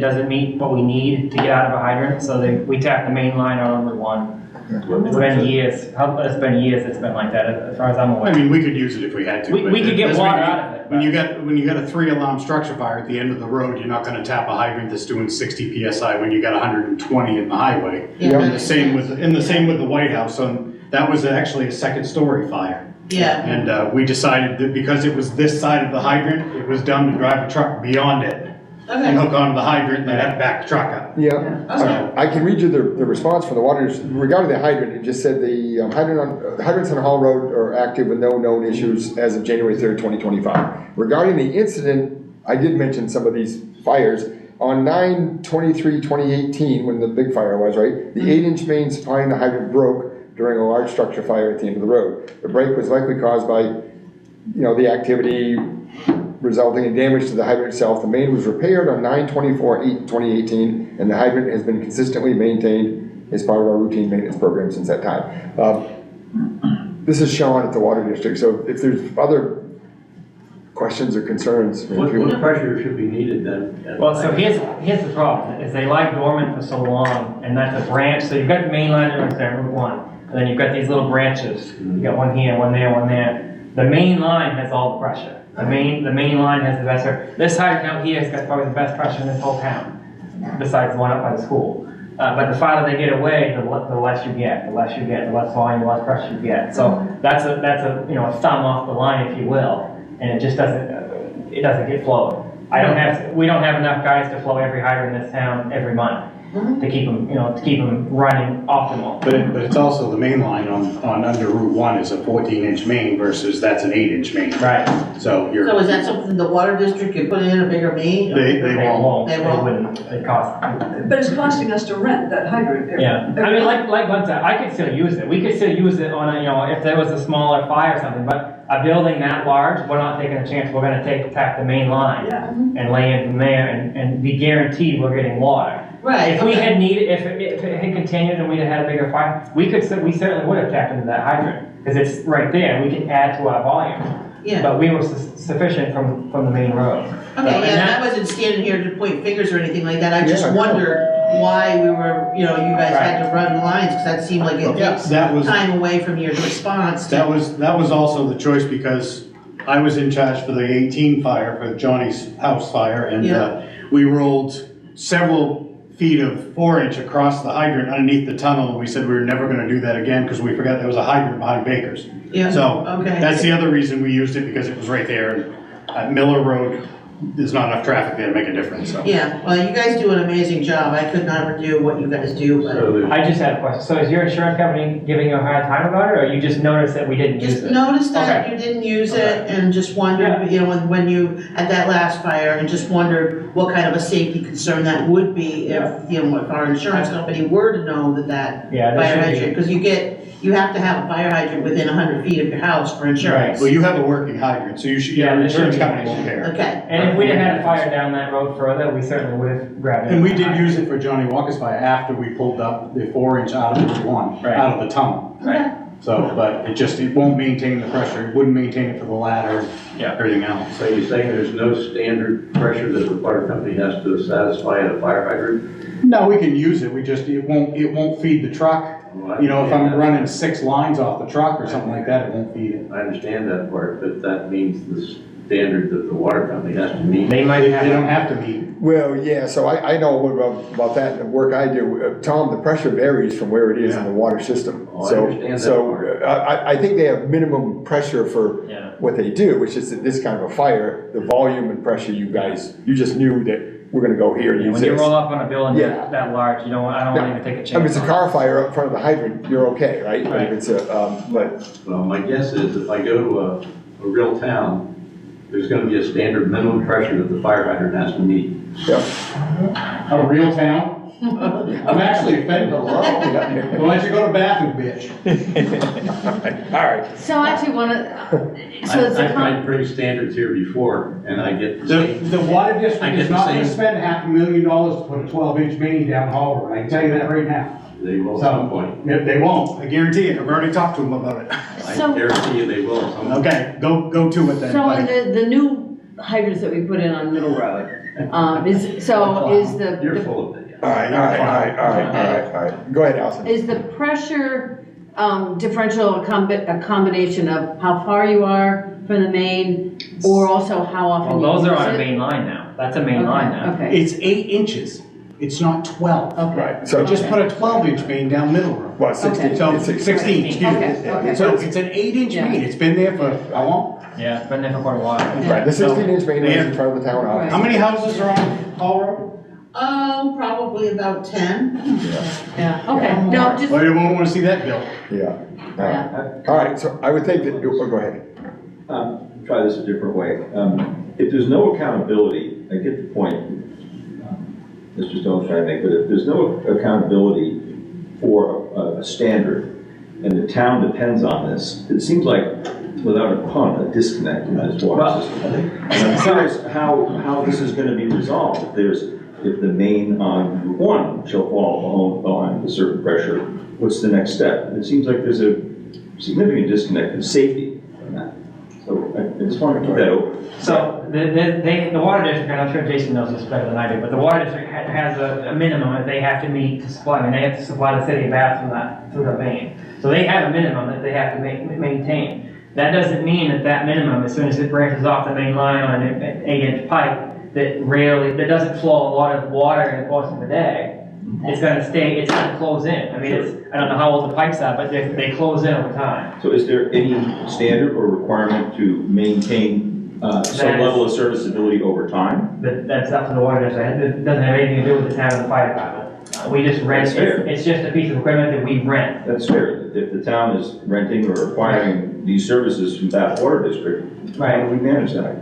doesn't meet what we need to get out of a hydrant, so we tap the main line on Route 1. It's been years, it's been like that, as far as I'm I aware. mean, we could use it if we had to. We but could get as water out of it. When you got a 3-alarm structure fire at the end of the road, you're not gonna tap a hydrant that's doing 60 PSI when you got 120 in the highway. Yeah. And the same with the White House, that was actually a 2nd-story fire. Yeah, And we decided that because it was this side of the hydrant, it was dumb to drive a truck beyond it and okay, hook onto the hydrant and then have to back the truck up. Yeah, okay. I can read you the response from the water, regarding the hydrant, it just said the hydrants on Hall Road are active with no known issues as of January 3rd, 2025. Regarding the incident, I did mention some of these fires. On 9/23/2018, when the big fire was, right, the 8-inch main supplying the hydrant broke during a large structure fire at the end of the road. The break was likely caused by, the activity resulting in damage to the hydrant itself. The main was repaired on 9/24/2018, and the hydrant has been consistently maintained as part of our routine maintenance program since that time. This is Sean at the Water District, so if there's other questions or concerns. What pressure should be needed then? Well, so here's the problem, is they lie dormant for so long, and that's a branch, so you've got the main line that runs down Route 1, and then you've got these little branches. You got one here, one there, one there. The main line has all the pressure. The main line has the best pressure. This hydrant out here has got probably the best pressure in this whole town, besides the one up by the school. But the farther they get away, the less you get, the less volume, the less pressure you get. So that's a thumb off the line, if you will, and it just doesn't get flowed. We don't have enough guys to flow every hydrant in this town every month to keep them running optimal. But it's also the main line on under Route 1 is a 14-inch main versus that's an 8-inch main. Right. So So is that something the water district could put in a bigger main? They won't. They won't. wouldn't. It costs. But it's costing us to rent that hydrant. Yeah. I mean, like Glenn said, I could still use it. We could still use it on if there was a smaller fire or something. But a building that large, we're not taking a chance. We're going to tap the main line and lay in from there and be guaranteed we're getting water. Right. If we had if it had continued and we'd have had a bigger fire, we certainly would have tapped into that hydrant because it's right there. We could add to our volume. Yeah. But we were sufficient from the main road. Okay, yeah, I wasn't standing here to point fingers or anything like that. I just wondered why we were, you guys had to run lines, because that seemed like it takes That was, time away from your response. that was also the choice because I was in charge for the 18 fire, for Johnny's house fire, and we rolled several feet of 4-inch across the hydrant underneath the tunnel, and we said we were never gonna do that again because we forgot there was a hydrant behind Baker's. Yeah, So, okay. that's the other reason we used it, because it was right there, and at Miller Road, there's not enough traffic there to make a difference, so. Yeah, well, you guys do an amazing job. I could never do what you guys do, but So I just had a question. So is your insurance company giving you a hard time about it, or you just noticed that we didn't use just it? noticed that Okay. you didn't use it and just wondered, when you, at that last fire, and just wondered what kind of a safety concern that would be if, if our insurance company were to know that Yeah, fire that should hydrant, because you have to have a fire hydrant within 100 feet of your house for insurance. Well, you have a working hydrant, so you should, Yeah, your there insurance should be. company won't care. Okay. And if we had had a fire down that road further, we certainly would have grabbed it. And we did use it for Johnny Walker's fire after we pulled up the 4-inch out of the one, Right. out of the tunnel. Right. So, but it won't maintain the pressure, it wouldn't maintain it for the ladder, Yeah. everything else. So you're saying there's no standard pressure that the water company has to satisfy at a fire hydrant? No, we can use it, it won't feed the truck. You know, if I'm running 6 lines off the truck or something like that, it won't feed it. I understand that part, but that means the standard that the water company has to meet. They might They have. don't have to meet. Well, yeah, so I know a little bit about that, the work I do. Tom, the pressure varies from where it is in the water system. Oh, I So, understand that so part. I think they have minimum pressure for Yeah. what they do, which is that this kind of a fire, the volume and pressure you just knew that we're gonna go here and use When you this. roll up on a building Yeah. that large, I don't want to even take a chance. I mean, it's a car fire up front of the hydrant, you're okay, right? But if Right. it's a, but, Well, my guess is if I go to a real town, there's gonna be a standard minimum pressure that the fire hydrant has to meet. yeah. A real town? I'm actually offended. Why don't you go to Bathurst, bitch? All right. So actually, it's I've tried to bring standards here before, and I get the The, same. the water I district get is the not gonna same- spend $500,000 to put a 12-inch main down Hall Road, I can tell you that right now. They will at some point. Yep, they won't, I guarantee it, I've already talked to them about it. I So- guarantee you they will at some point. Okay, go to it then, So in buddy. the new hydrants that we put in on Middle Road, is You're the, full of it. All right. Go ahead, Allison. is the pressure differential a combination of how far you are from the main, or also how often Well, you use those it? are on a main line now. That's a main line now. Okay, It's 8 inches, it's not 12. okay. Right, so Just put a 12-inch main down Middle Road. What, 16? So, It's 16, excuse me. Okay, okay. So it's an 8-inch Yeah. main, it's been there for how long? Yeah, it's been there for quite a while. Right, the 16-inch main is in Yeah. front of the town office. How many houses are on Hall Road? Oh, probably about 10. Yeah, okay, no, just, Well, you won't wanna see that bill. Yeah. yeah. All right, so I would think that, oh, go ahead. Try this a different way. If there's no accountability, I get the point Mr. Stone's trying to make, but if there's no accountability for a standard, and the town depends on this, it seems like, without a pun, a disconnect in this water system. And I'm curious how this is gonna be resolved. If the main on Route 1 shall fall behind a certain pressure, what's the next step? It seems like there's a significant disconnect in safety from that. So I just want to keep that open. So the water district, and I'm sure Jason knows this better than I do, but the water district has a minimum that they have to meet to supply. I mean, they have to supply the city of Bath through the main. So they have a minimum that they have to maintain. That doesn't mean that minimum, as soon as it branches off the main line on an 8-inch pipe, that doesn't flow a lot of water in the course of the day. It's gonna close in. I mean, I don't know how old the pipes are, but they close in over time. So is there any standard or requirement to maintain some level of serviceability over time? That's up to the water district. It doesn't have anything to do with the town or the fire department. We just rent, That's fair. it's just a piece of equipment that we rent. That's fair. If the town is renting or acquiring these services from that water district, how do we manage that?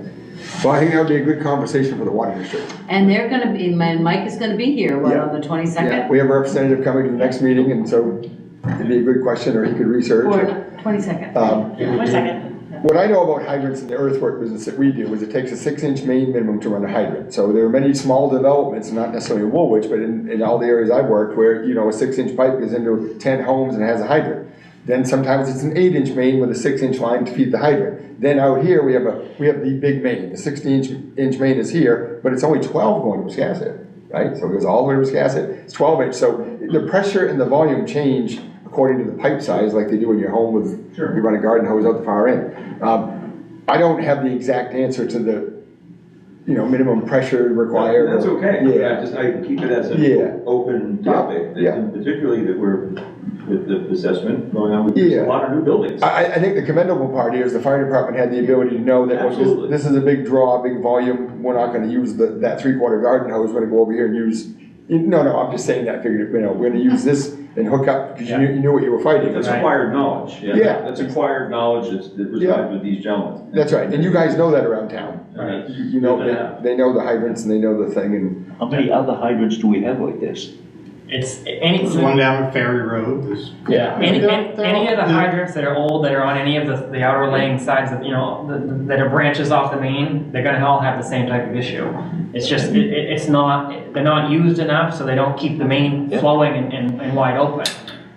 Well, I think that would be a good conversation for the water district. And they're gonna be, Mike is gonna be here, Yeah. on the Yeah, 22nd? we have a representative coming to the next meeting, and so it'd be a good question, or he could research. Or 22nd? 1 second. What I know about hydrants in the earthwork business that we do is it takes a 6-inch main minimum to run a hydrant. So there are many small developments, not necessarily in Woolwich, but in all the areas I've worked where, a 6-inch pipe goes into 10 homes and has a hydrant. Then sometimes it's an 8-inch main with a 6-inch line to feed the hydrant. Then out here, we have the big main. The 16-inch main is here, but it's only 12 going to Wiscasset. right? So it goes all the way to Wiscasset, it's 12 inch, so the pressure and the volume change according to the pipe size, like they do in your home with, you run a garden hose out the far end. I don't have the exact answer to the, minimum pressure required. That's okay. Yeah. I keep it as an open topic, and particularly that we're, with the assessment going on with a lot of new buildings. I think the commendable part here is the fire department had the ability to know that this is a big draw, big volume, we're not gonna use that 3/4 garden hose, we're gonna go over here and use, no, I'm just saying that, figured, we're gonna use this and hook up, because you knew what you were fighting. That's acquired knowledge, that's acquired knowledge that resides with these gentlemen. That's right, and you guys know that around town. Right. You know, they know the hydrants and they know the thing, and. How many other hydrants do we have like this? It's There's one down Ferry Road, any of the hydrants that are old, that are on any of the outer laying sides of, that are branches off the main, they're gonna all have the same type of issue. It's just, they're not used enough, so they don't keep the main flowing and wide open.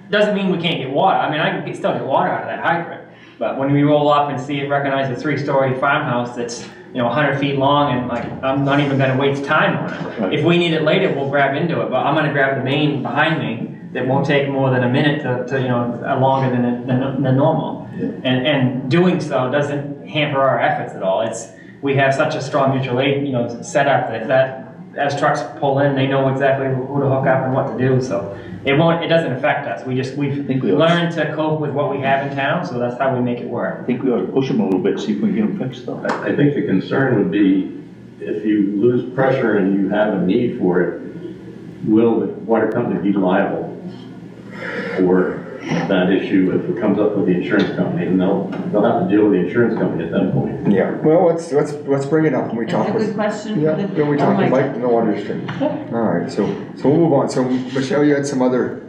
Doesn't mean we can't get water. I mean, I can still get water out of that hydrant. But when we roll up and see it, recognize a 3-story farmhouse that's 100 feet long, and like, I'm not even gonna waste time on it. Right. If we need it later, we'll grab into it, but I'm gonna grab the main behind me that won't take more than a minute to longer than normal. Yeah. And doing so doesn't hamper our efforts at all. We have such a strong mutual aid, setup that as trucks pull in, they know exactly who to hook up and what to do, so it doesn't affect us. We've learned to cope with what we have in town, so that's how we make it work. I think we ought to push them a little bit, see if we can get them fixed though. I think the concern would be if you lose pressure and you have a need for it, will the water company be liable for that issue if it comes up with the insurance company? And they'll have to deal with the insurance company at that point. Yeah, well, let's bring it up when we talk That's a with. good question. Yeah, when we talk with Mike in the water district. All right, so we'll move on. So Michelle, you had some other.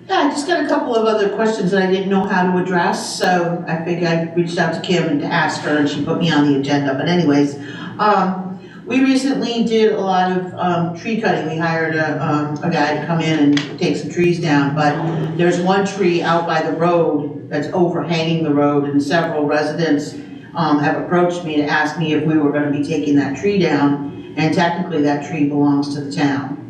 Yeah, I just got a couple of other questions that I didn't know how to address, so I figured I reached out to Kim and to ask her, and she put me on the agenda. But anyways, we recently did a lot of tree cutting. We hired a guy to come in and take some trees down, but there's one tree out by the road that's overhanging the road, and several residents have approached me to ask me if we were gonna be taking that tree down, and technically that tree belongs to the town.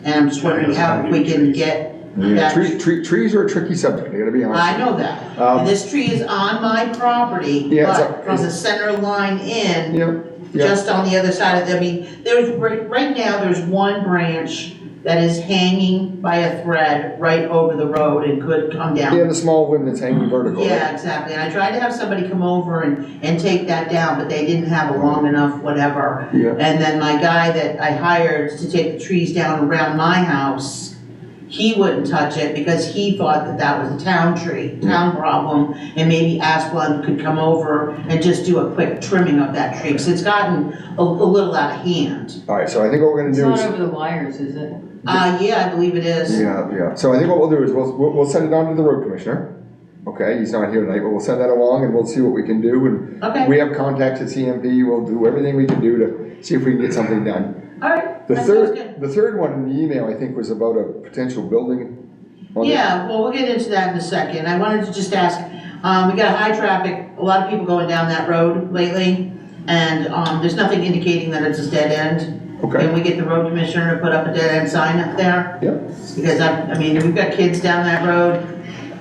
And I'm just wondering how we can get that. Trees are a tricky subject, I gotta be honest. I know that. And this tree is on my property, but from the center line in, just on the other side of there's, right now, there's one branch that is hanging by a thread right over the road and could come down. Yeah, the small one that's hanging vertical. Yeah, exactly. And I tried to have somebody come over and take that down, but they didn't have a long enough whatever. Yeah. And then my guy that I hired to take the trees down around my house, he wouldn't touch it because he thought that was a town problem, and maybe Asplund could come over and just do a quick trimming of that tree, because it's gotten a little out of hand. All right, so I think what we're gonna It's do not is. over the wires, is it? Yeah, I believe it is. Yeah. So I think what we'll do is we'll send it on to the road commissioner. Okay, he's not here tonight, but we'll send that along and we'll see what we can do. And Okay. we have contacts at CMP, we'll do everything we can do to see if we can get something done. All right, The that sounds good. third one in the email, I think, was about a potential building. on the- Yeah, well, we'll get into that in a second. I wanted to just ask, we got high traffic, a lot of people going down that road lately, and, there's nothing indicating that it's a dead end. Okay. Can we get the road commissioner to put up a dead end sign up there? Yep. Because we've got kids down that road,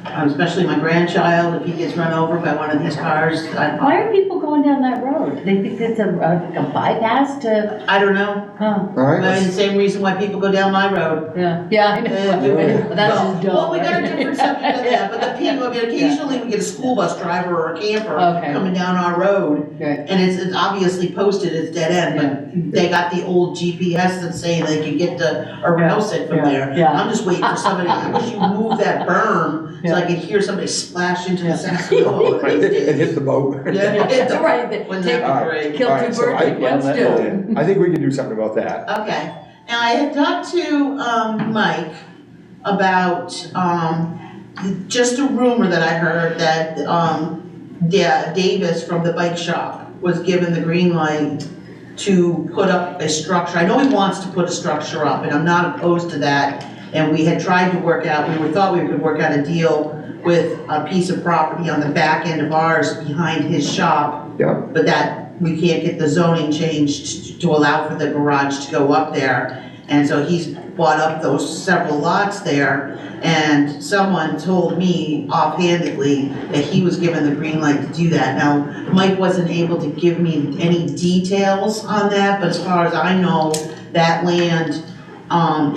especially my grandchild, if he gets run over by one of these cars, Why are people going down that road? They think it's a bypass to, I don't know. huh? All right. Maybe the same reason why people go down my road. Yeah, I know. But that's just dumb. Well, we got a different subject on that, but the people, occasionally we get a school bus driver or a camper Okay. coming down our road, Right. and it's obviously posted as dead end, but they got the old GPS that's saying they can get to Rouseett from there. Yeah. I'm just waiting for somebody, I wish you move that berm, so I could hear somebody splash into the Saskatoon. And hit the boat. Yeah, That's right. Wouldn't Take- that be great? Kill All two right, so birds with one stone. I think we can do something about that. Okay, now I had talked to, Mike about, just a rumor that I heard that, Davis from the bike shop was given the green light to put up a structure. I know he wants to put a structure up, and I'm not opposed to that. And we had tried to thought we could work out a deal with a piece of property on the back end of ours behind his shop. Yeah. But that, we can't get the zoning changed to allow for the garage to go up there. And so he's bought up those several lots there, and someone told me offhandedly that he was given the green light to do that. Now, Mike wasn't able to give me any details on that, but as far as I know, that land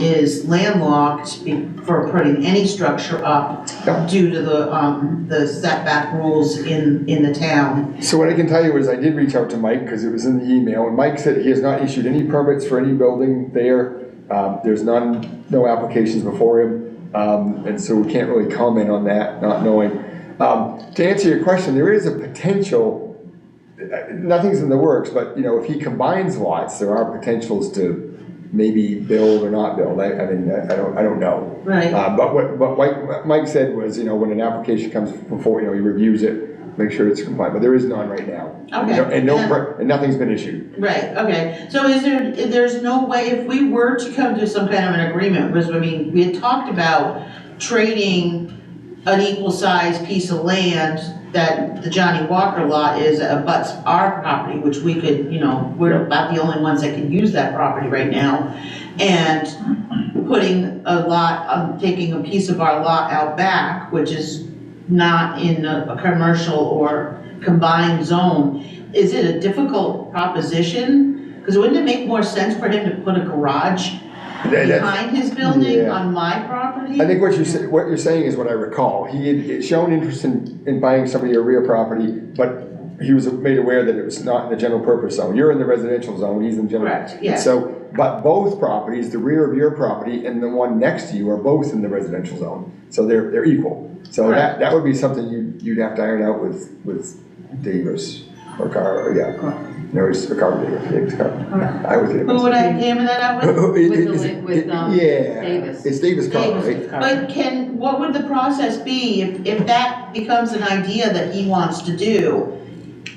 is landlocked for putting any structure up due to the setback rules in the town. So what I can tell you is I did reach out to Mike, because it was in the email, and Mike said he has not issued any permits for any building there. There's no applications before him, and so we can't really comment on that, not knowing. To answer your question, there is a potential, nothing's in the works, but if he combines lots, there are potentials to maybe build or not build. I don't know. Right. But what Mike said was, when an application comes before, he reviews it, make sure it's compliant, but there is none right now. Okay. And nothing's been issued. Right, okay. So there's no way, if we were to come to some kind of an agreement, because we had talked about trading an equal sized piece of land that the Johnny Walker lot is, abuts our property, which we could, we're about the only ones that can use that property right now. And putting a lot, taking a piece of our lot out back, which is not in a commercial or combined zone. Is it a difficult proposition? Because wouldn't it make more sense for him to put a garage behind his building on my property? I think what you're saying is what I recall. He had shown interest in buying some of your rear property, but he was made aware that it was not in the general purpose zone. You're in the residential zone, he's in the general. Correct, yes. So, but both properties, the rear of your property and the one next to you, are both in the residential zone. So they're equal. So that would be something you'd have to iron out with Davis or Carl, No, it's Carl Davis. I was Davis. Who would I hammer that out with? Davis. It's Davis Carl, right? But what would the process be if that becomes an idea that he wants to do?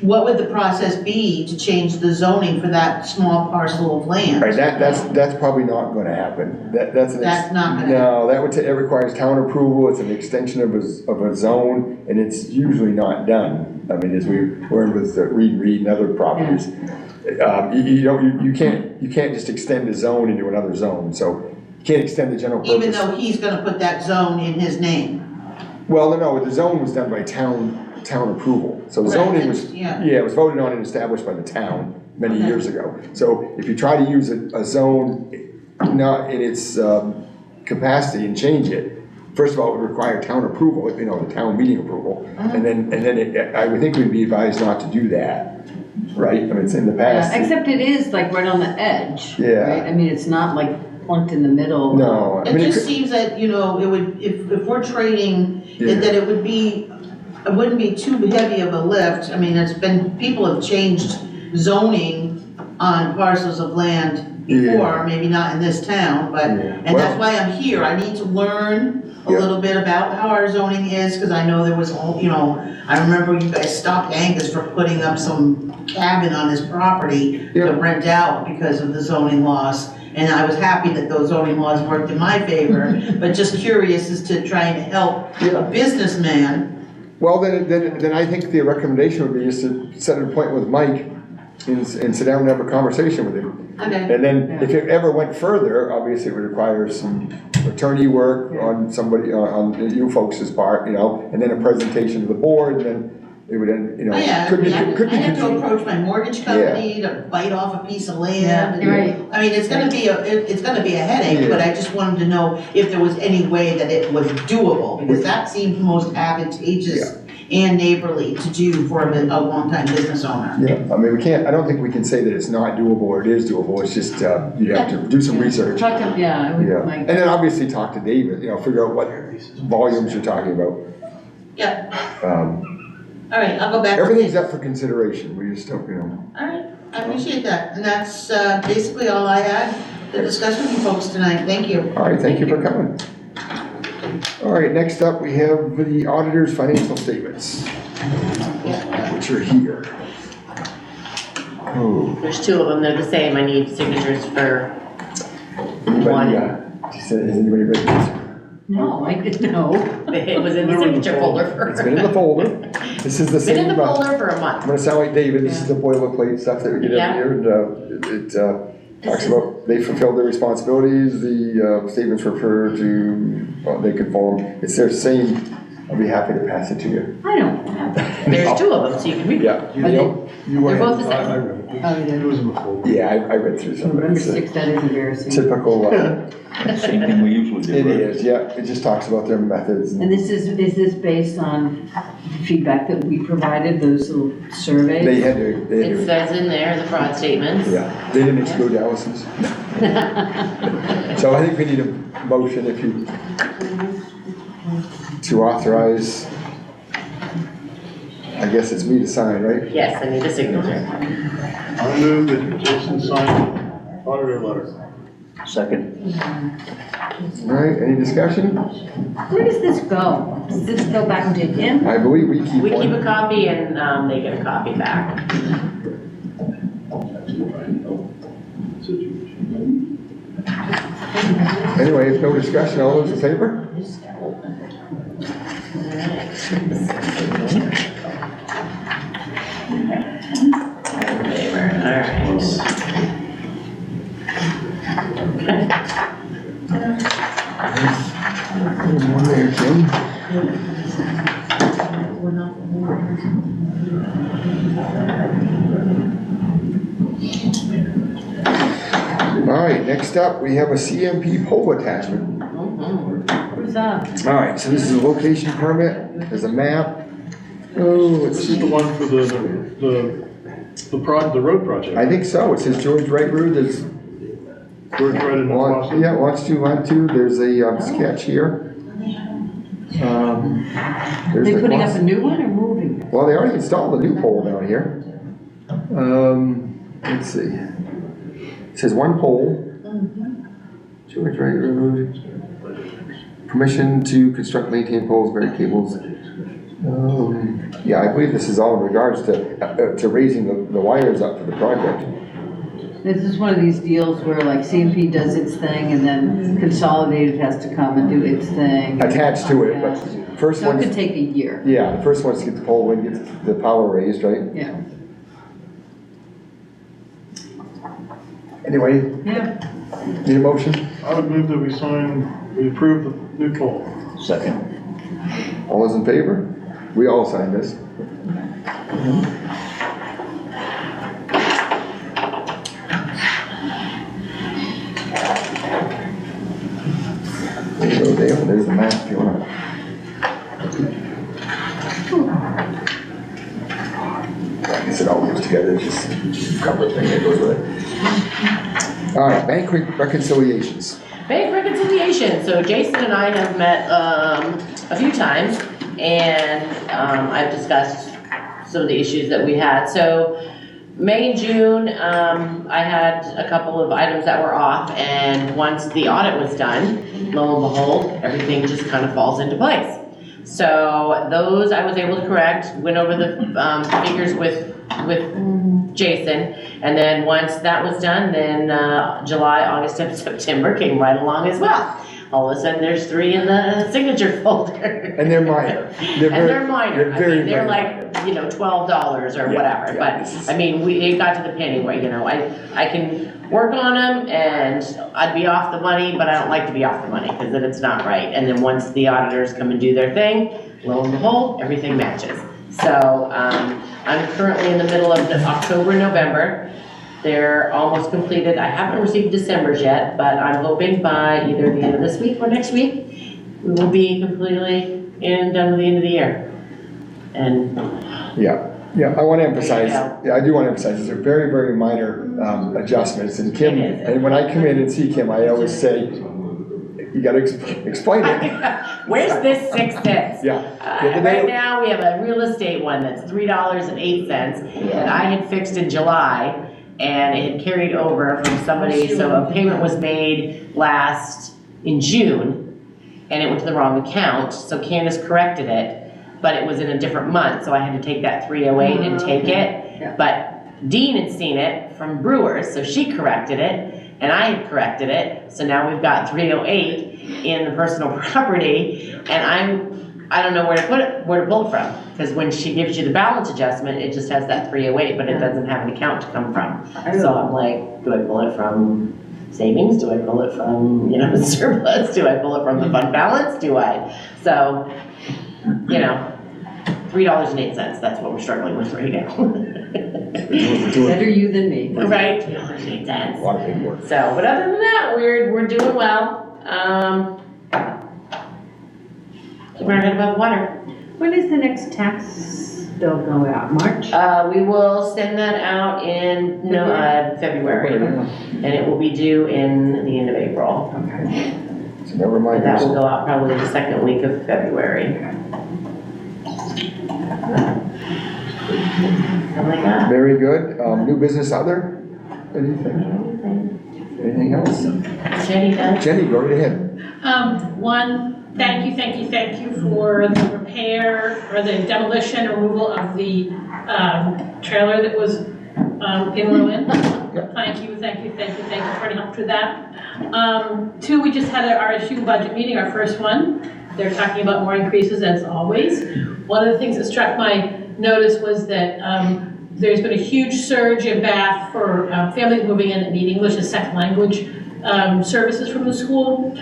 What would the process be to change the zoning for that small parcel of land? Right, that's probably not gonna happen. That's not gonna No, it requires town approval, it's an extension of a zone, and it's usually not done. I mean, as we learned with Reed and other properties. You can't just extend a zone into another zone, so you can't extend the general purpose. Even though he's gonna put that zone in his name? Well, no, the zone was done by town approval. So zoning was, it was voted on and established by the town many years ago. So if you try to use a zone not in its capacity and change it, first of all, it would require town approval, the town meeting approval. And then I would think we'd be advised not to do that, right? I mean, it's in the past. Except it is like right on the edge, right? I mean, it's not like plunked in the middle. No. It just seems that, it would, if we're trading, that it wouldn't be too heavy of a lift. I mean, people have changed zoning on parcels of land before, maybe not in this town, but, and that's why I'm here. I need to learn a little bit about how our zoning is, because I know there was, I remember you guys stopped Angus for putting up some cabin on his property to rent out because of the zoning laws. And I was happy that those zoning laws worked in my favor, but just curious as to trying to help a businessman. Well, then I think the recommendation would be just to set an appointment with Mike and sit down and have a conversation with him. Okay. And then if it ever went further, obviously it would require some attorney work on somebody, on you folks' part, and then a presentation to the board, and then it would end, could be. I have to approach my mortgage company to bite off a piece of land. Right. I mean, it's gonna be a headache, but I just wanted to know if there was any way that it was doable, because that seemed most advantageous and neighborly to do for a long-time business owner. Yeah, I mean, I don't think we can say that it's not doable or it is doable, it's just, you'd have to do some research. Talk to, And then obviously talk to David, figure out what volumes you're talking about. All right, I'll go back. Everything's up for consideration, we just don't, All right, I appreciate that, and that's basically all I had to discuss with you folks tonight. Thank you. All right, thank you for coming. All right, next up, we have the auditor's financial statements, which are here. Oh. There's two of them, they're the same, I need signatures for Anybody, has anybody read this? No, I didn't know. It was in the signature folder for. It's been in the folder. This is the It's been same. in the folder for a I'm month. gonna sound like David, this is the boilerplate stuff that we get every year, and talks about they fulfilled their responsibilities, the statements refer to, they conform. It's their same, I'll be happy to pass it to you. I don't have that. There's two of them, so you can read them. Yeah. Neil, you They're went, both the I same. read it. Oh, you It did? was in the folder. yeah, I read through some of it. Number It's a 6, that is embarrassing. typical, Same thing we usually do. it right? is, yeah, it just talks about their methods. And is this based on feedback that we provided, those little surveys? They had to, It says in there, the fraud statements. yeah, they didn't exclude Allison's. So I think we need a motion if you, to authorize, I guess it's me to sign, right? Yes, I need a signature. I move that Jason signed the auditor letter. Second. All right, any discussion? Where does this go? Does this go back to him? I believe we keep We keep a one. copy and they get a copy back. Anyway, if no discussion, all those in favor? One there, Kim. All right, next up, we have a CMP pole attachment. Where's that? All right, so this is a location permit, there's a map. Oh, let's This is the see. one for the road project. I think so, it says George Wright Road, there's, George Wright in Boston. yeah, watch 2, line 2, there's a sketch here. There's They the putting up cross- a new one or moving? Well, they already installed a new pole down here. Let's see. It says 1 pole. George Wright Road. Permission to construct, maintain poles, bury cables. Yeah, I believe this is all in regards to raising the wires up for the project. This is one of these deals where like CMP does its thing and then Consolidated has to come and do its thing. Attached to it, but first So it one, could take a year. yeah, the first one's to get the pole in, get the power raised, right? Yeah. Anyway, Yeah. need a motion? I would move that we approve the new pole. Second. All those in favor? We all signed this. There you go, Dale, there's the map if you want. I guess it all goes together, it's just a couple of things that goes with it. All right, bank reconciliations. Bank reconciliation, so Jason and I have met, a few times, and, I've discussed some of the issues that we had. So, May and June, I had a couple of items that were off, and once the audit was done, lo and behold, everything just kind of falls into place. So those I was able to correct, went over the, figures with Jason, and then once that was done, then, July, August, and September came right along as well. All of a sudden, there's 3 in the signature folder. And they're minor. And they're minor, I very, mean, they're very minor. like, you know, $12 or Yeah, whatever, yeah, but, I mean, it got to the penny where, you know, I can work on them and I'd be off the money, but I don't like to be off the money, because then it's not right. And then once the auditors come and do their thing, lo and behold, everything matches. So, I'm currently in the middle of the October, November. They're almost completed. I haven't received December's yet, but I'm hoping by either the end of this week or next week, we will be completely done with the end of the year. And Yeah, I want to emphasize, There yeah, I do want to emphasize, these are very, very minor adjustments, and Kim, It is. and when I come in and see Kim, I always say, you gotta explain it. where's this 6 cents? Yeah. Right now, we have a real estate one that's $3.08 that I had fixed in July, and it had carried over from somebody, so a payment was made in June, and it went to the wrong account, so Candace corrected it, but it was in a different month, so I had to take that 308 and take it. But Dean had seen it from Brewers, so she corrected it, and I had corrected it, so now we've got 308 in the personal property, and I'm I don't know where to put it, where to pull it from, because when she gives you the balance adjustment, it just has that 308, but it doesn't have an account to come from. So I'm like, do I pull it from savings? Do I pull it from, surplus? Do I pull it from the fund balance? So, $3.08, that's what we're struggling with right now. Better you than me. Right, $3.08. A lot of paperwork. So, but other than that, we're doing well. Keeping our head above water. When is the next tax bill go out? March? We will send that out in February, and it will be due in the end of April. Okay. So never mind. And that will go out probably the second week of February. Something like that. Very good. New business other? Anything else? Jenny does. Jenny, go right ahead. One, thank you for the repair or the demolition or removal of the trailer that was in Ruin. Thank you for any help with that. Two, we just had our RSU budget meeting, our first one. They're talking about more increases as always. One of the things that struck my notice was that there's been a huge surge in Bath for families moving in that need English as second language services from the school,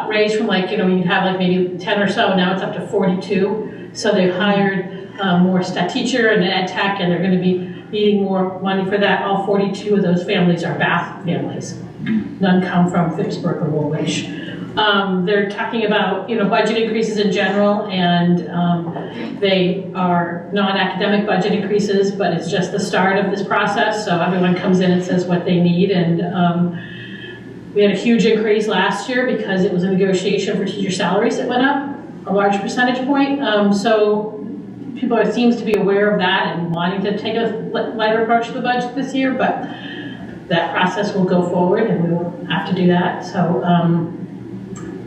raised from you'd have maybe 10 or so, now it's up to 42. So they've hired more stat teacher and ed tech, and they're going to be needing more money for that. All 42 of those families are Bath families. None come from Phippsburg or Woolwich. They're talking about, budget increases in general, and they are non-academic budget increases, but it's just the start of this process. So everyone comes in and says what they need, and we had a huge increase last year because it was a negotiation for teacher salaries that went up a large percentage point. So people seems to be aware of that and wanting to take a lighter approach to the budget this year, but that process will go forward and we will have to do that. So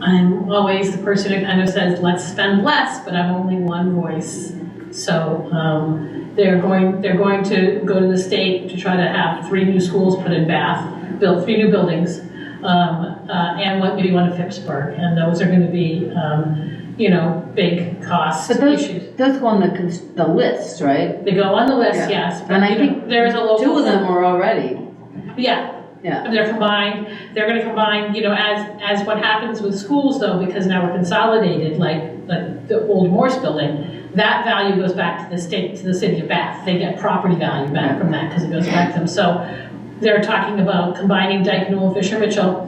I'm always the person who kind of says, let's spend less, but I'm only one voice. So they're going to go to the state to try to have 3 new schools put in Bath, build 3 new buildings, and maybe one in Phippsburg. And those are going to be, big cost issues. Those go on the list, right? They go on the list, yes. But, And I think there's a local 2 of them are already. Yeah. They're combined. They're going to combine, as what happens with schools though, because now we're consolidated, like the old Morse building, that value goes back to the state, to the city of Bath. They get property value back from that because it goes back to them. So they're talking about combining Dyke Newell and Fisher Mitchell.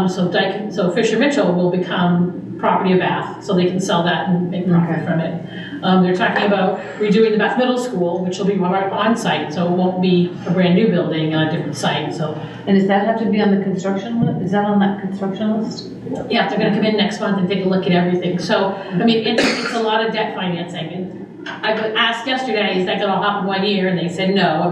So Fisher Mitchell will become property of Bath, so they can sell that and make profit from it. They're talking about redoing the Bath Middle School, which will be right on site, so it won't be a brand new building on a different site. So. And does that have to be on the construction list? Is that on that construction list? Yeah, they're going to come in next month and take a look at everything. So, it's a lot of debt financing. And I asked yesterday, is that going to happen in 1 year? And they said no.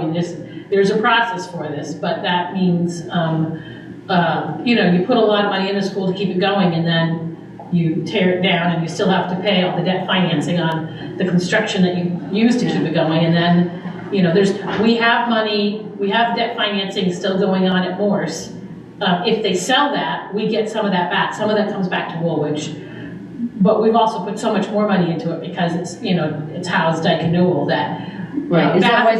There's a process for this, but that means, you put a lot of money in the school to keep it going, and then you tear it down and you still have to pay all the debt financing on the construction that you use to keep it going. And then, we have money, we have debt financing still going on at Morse. If they sell that, we get some of that back. Some of that comes back to Woolwich. But we've also put so much more money into it because it's housed Dyke and Newell that. Right, is that why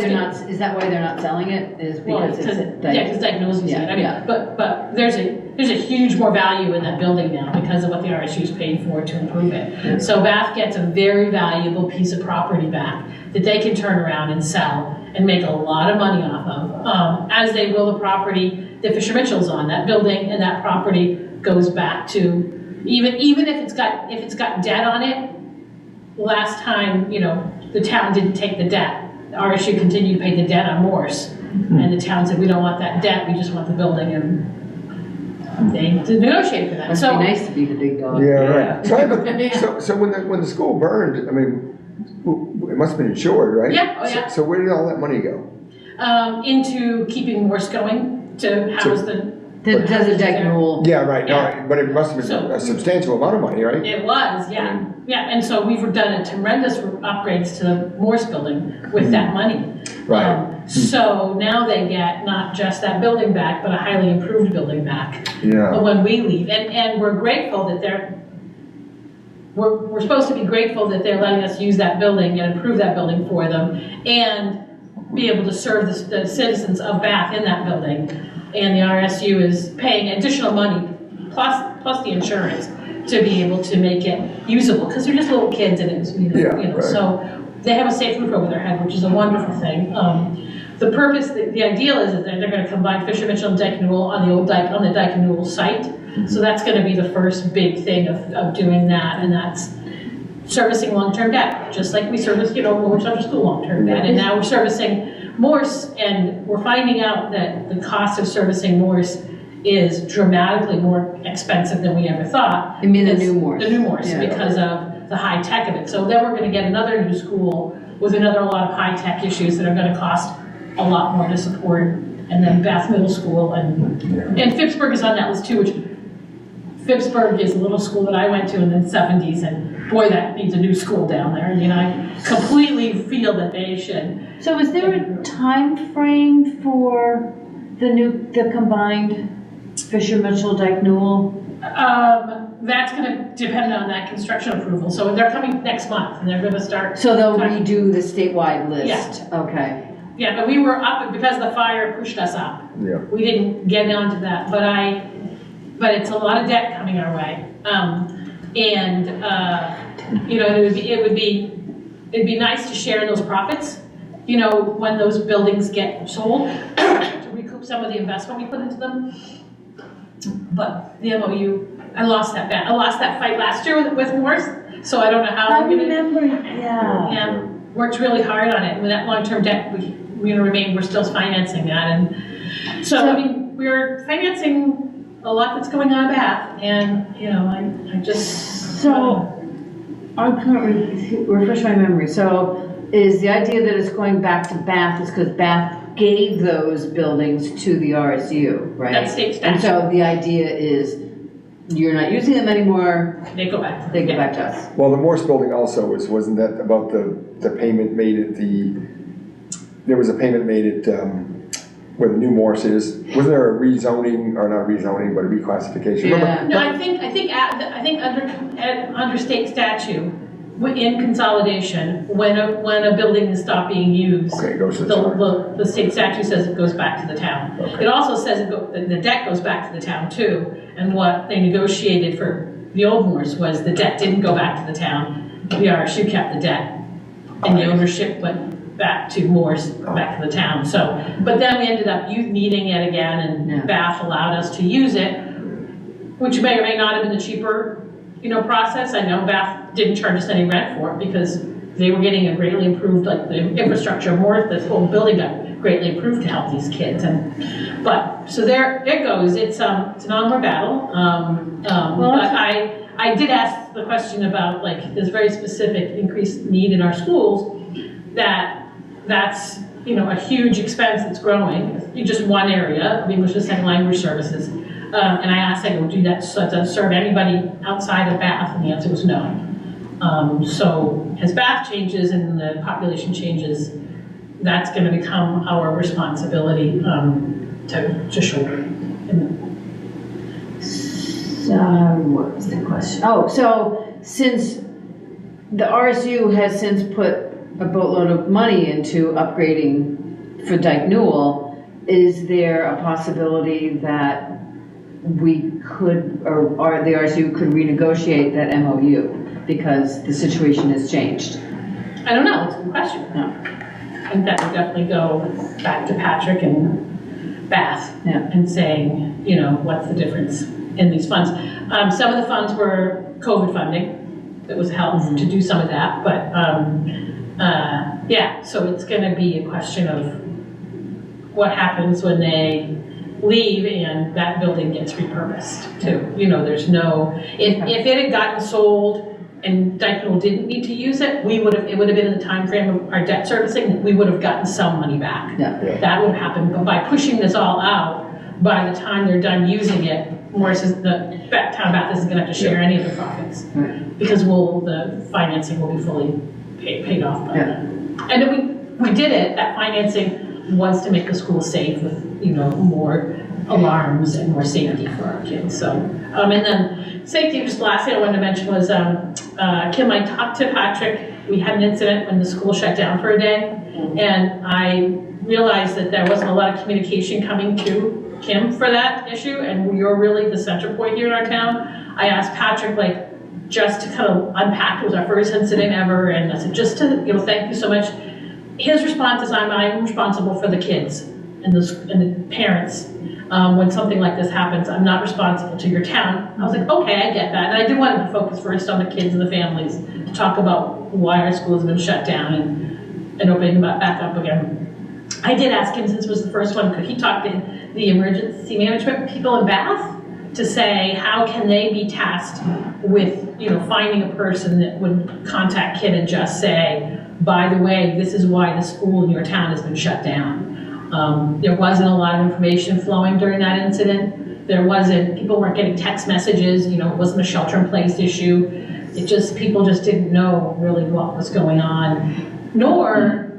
they're not selling it? Is because because Dyke Newell's using it. But there's a huge more value in that building now because of what the RSU's paid for to improve it. Yeah. So Bath gets a very valuable piece of property back that they can turn around and sell and make a lot of money off of, as they will the property that Fisher Mitchell's on. That building and that property goes back to, even if it's got debt on it, last time, the town didn't take the debt. The RSU continued to pay the debt on Morse. And the town said, we don't want that debt, we just want the building, and they negotiated for that. Must be nice to be the big dog. Yeah, right. So when the school burned, it must have been insured, right? Yeah, oh yeah. So where did all that money go? Into keeping Morse going to house the Does a Dyke Newell. Yeah, right, no, but it must have been a substantial amount of money, right? It was, yeah. Yeah, and so we've done a tremendous upgrades to the Morse building with that money. Right. So now they get not just that building back, but a highly improved building back. Yeah. When we leave, and we're grateful that we're supposed to be grateful that they're letting us use that building and improve that building for them and be able to serve the citizens of Bath in that building. And the RSU is paying additional money plus the insurance to be able to make it usable, because they're just little kids and it's, right. so they have a safe roof over their head, which is a wonderful thing. The purpose, the ideal is that they're gonna combine Fisher Mitchell and Dyke Newell on the Dyke Newell site. So that's gonna be the first big thing of doing that, and that's servicing long-term debt, just like we service, Woolwich Central School long-term debt, and now we're servicing Morse, and we're finding out that the cost of servicing Morse is dramatically more expensive than we ever thought. You mean the new Morse? The new Morse, Yeah. because of the high tech of it. So then we're gonna get another new school with a lot of high tech issues that are gonna cost a lot more to support. And then Bath Middle School and Phippsburg is on that list too, which Phippsburg is a little school that I went to in the 70s, and boy, that needs a new school down there. I mean, I completely feel that they should. So is there a time frame for the combined Fisher Mitchell, Dyke Newell? That's gonna depend on that construction approval. So they're coming next month and they're gonna start. So they'll redo the statewide list? Yeah. Okay. Yeah, but we were up, because the fire pushed us up. Yeah. We didn't get onto that, but it's a lot of debt coming our way. It'd be nice to share in those profits, when those buildings get sold, to recoup some of the investment we put into them. But the MOU, I lost that fight last year with Morse, so I don't know how I we're gonna. remember, yeah. Yeah, worked really hard on it. With that long-term debt, we're still financing that, and so I mean, we're financing a lot that's going on in Bath, and I just. So, I can't refresh my memory. So, is the idea that it's going back to Bath is because Bath gave those buildings to the RSU, right? That's state statute. And so the idea is you're not using them anymore. They go back. They go back to us. Well, the Morse building also wasn't that about the payment made at there was a payment made at, where the new Morse is. Wasn't there a rezoning, or not rezoning, but a reclassification? Yeah. No, I think under state statute, in consolidation, when a building is stopped being used, Okay, it goes to the town. the state statute says it goes back to the town. Okay. It also says the debt goes back to the town too, and what they negotiated for the old Morse was the debt didn't go back to the town, the RSU kept the debt, and the ownership went back to Morse, back to the town. So, but then we ended up needing it again, and Bath allowed us to use it, which may or may not have been the cheaper, process. I know Bath didn't charge us any rent for it because they were getting a greatly improved, like the infrastructure more, this whole building got greatly improved to help these kids. So there it goes. It's an onward battle. But I did ask the question about this very specific increased need in our schools. That's a huge expense that's growing. In just one area of English as second language services. And I asked, do that serve anybody outside of Bath? And the answer was no. So as Bath changes and the population changes, that's going to become our responsibility to shoulder. So, what was the question? Oh, so since the RSU has since put a boatload of money into upgrading for Dyke Newell, is there a possibility that we could, or the RSU could renegotiate that MOU because the situation has changed? I don't know, it's a good question. No. I think that would definitely go back to Patrick and Bath and saying, what's the difference in these funds? Some of the funds were COVID funding that was held to do some of that, but so it's going to be a question of what happens when they leave and that building gets repurposed too. There's no, if it had gotten sold and Dyke Newell didn't need to use it, it would have been in the time frame of our debt servicing, we would have gotten some money back. Yeah. That would have happened, but by pushing this all out, by the time they're done using it, the town of Bath isn't gonna have to share any of the profits. Right. Because the financing will be fully paid off by then. And we did it, that financing was to make the school safe with, more alarms and more safety for our kids, so. And then safety, just last thing I wanted to mention was, Kim, I talked to Patrick. We had an incident when the school shut down for a day, and I realized that there wasn't a lot of communication coming to Kim for that issue, and you're really the center point here in our town. I asked Patrick, like, just to kind of unpack, it was our first incident ever, and I said, just to, thank you so much. His response is, I'm responsible for the kids and the parents. When something like this happens, I'm not responsible to your town. I was like, okay, I get that. And I did want him to focus first on the kids and the families, to talk about why our school has been shut down and opening back up again. I did ask him, since it was the first one, could he talk to the emergency management people in Bath to say, how can they be tasked with, finding a person that would contact Kid and just say, by the way, this is why the school in your town has been shut down. There wasn't a lot of information flowing during that incident. People weren't getting text messages, it wasn't a shelter-in-place issue. People just didn't know really what was going on. Nor,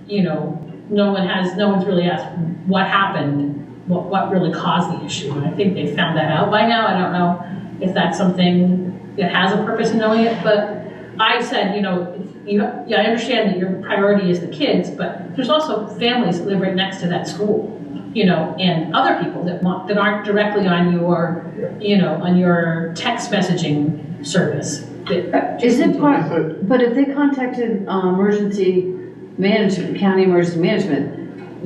no one's really asked what happened, what really caused the issue. And I think they found that out by now. I don't know if that's something that has a purpose in knowing it, but I said, I understand that your priority is the kids, but there's also families that live right next to that school, and other people that aren't directly on your text messaging service. Is it part, but if they contacted emergency management, county emergency management,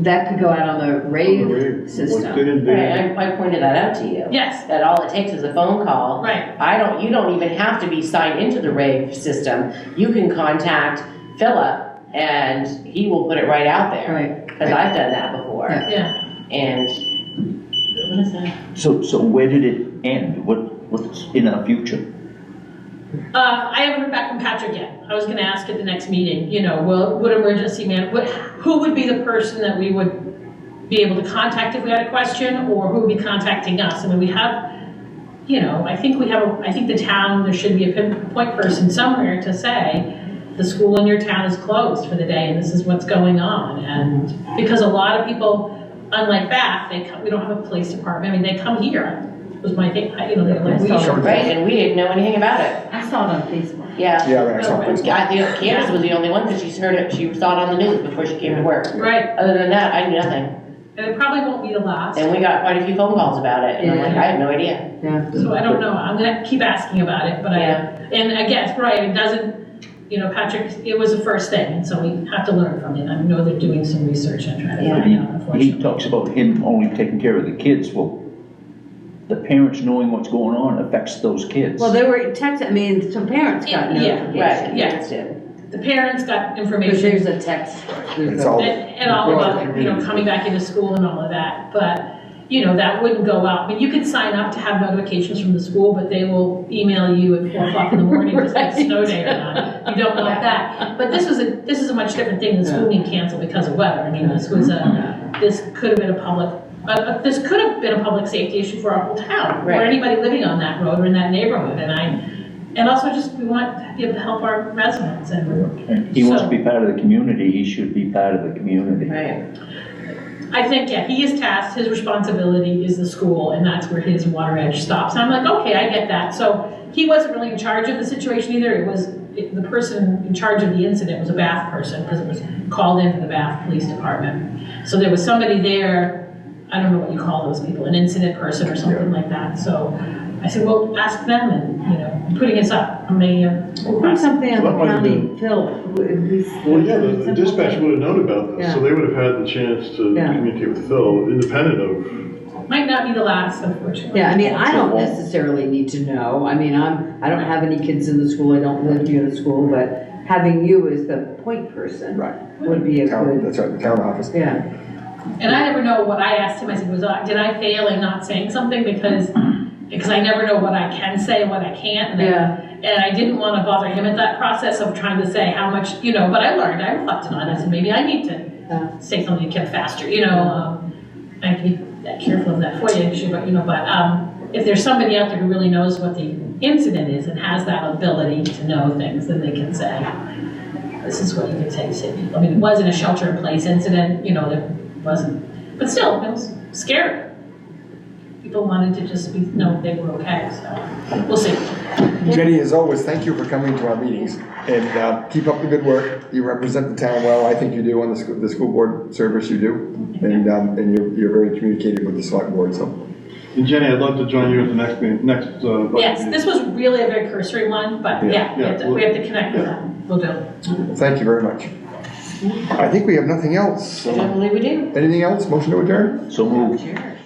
that could go out on the rave system. Right, I pointed that out to you. Yes. That all it takes is a phone call. Right. You don't even have to be signed into the rave system. You can contact Philip and he will put it right out there. Right. Because I've done that before. Yeah. And, what is that? So where did it end? What's in our future? I haven't heard back from Patrick yet. I was gonna ask at the next meeting, would emergency who would be the person that we would be able to contact if we had a question, or who would be contacting us? I mean, we have, I think the town, there should be a point person somewhere to say, the school in your town is closed for the day and this is what's going on. And because a lot of people, unlike Bath, we don't have a police department. I mean, they come here. Was my thing, Right, and we didn't know anything about it. I saw it on Facebook. Yeah. Yeah, right, I saw it. Candace was the only one, because she saw it on the news before she came to work. Right. Other than that, I knew nothing. And it probably won't be the last. And we got quite a few phone calls about it, and I'm like, I have no idea. Yeah. So I don't know, I'm gonna keep asking about it, but and I guess, right, it doesn't, Patrick, it was the first thing, and so we have to learn from it. I know they're doing some research and trying to find out, unfortunately. He talks about him only taking care of the kids. Well, the parents knowing what's going on affects those kids. Well, they were texting, some parents got notification. Yeah, right, Yeah. The parents got information. There's a text. It's all. And all about, coming back into school and all of that, but, that wouldn't go out. I mean, you could sign up to have notifications from the school, but they will email you at 4 o'clock in the morning to say it's snow day or not. You don't want that. But this is a much different thing than school being canceled because of weather. I mean, this could have been a public safety issue for our whole town, or anybody living on that road or in that neighborhood. And also we want to be able to help our residents. And he wants to be part of the community. He should be part of the community. Right. I think, he is tasked, his responsibility is the school, and that's where his water edge stops. And I'm like, okay, I get that. So he wasn't really in charge of the situation either. The person in charge of the incident was a Bath person, because it was called into the Bath Police Department. So there was somebody there, I don't know what you call those people, an incident person or something like that. So I said, well, ask them, and, putting us up. Put something on the county, Phil. Well, yeah, the dispatch would have known about this, so they would have had the chance to communicate with Phil, independent of. Might not be the last, unfortunately. Yeah, I don't necessarily need to know. I don't have any kids in the school. I don't live near the school, but having you as the point person would be a good. That's right, the town office. Yeah. And I never know what I asked him. I said, did I fail in not saying something? Because I never know what I can say and what I can't. And I didn't want to bother him at that process of trying to say how much, but I learned, I reflected on it. I said, maybe I need to say something to Kim faster, I have to be that careful of that FOIA issue, but if there's somebody out there who really knows what the incident is and has that ability to know things, then they can say, this is what you can say to save people. I mean, it wasn't a shelter-in-place incident, there wasn't, but still, it was scary. people wanted to just know they were okay, so we'll see. Jenny, as always, thank you for coming to our meetings, and keep up the good work. You represent the town well, I think you do on the school board service, you do, and you're very communicative with the select board, so. And Jenny, I'd love to join you at the next meeting, budget Yes, meeting. this was really a very cursory one, but yeah, we have to connect with them, we'll do. Thank you very much. I think we have nothing else, I so, don't believe we do. anything else, motion to adjourn? So moved. Sure.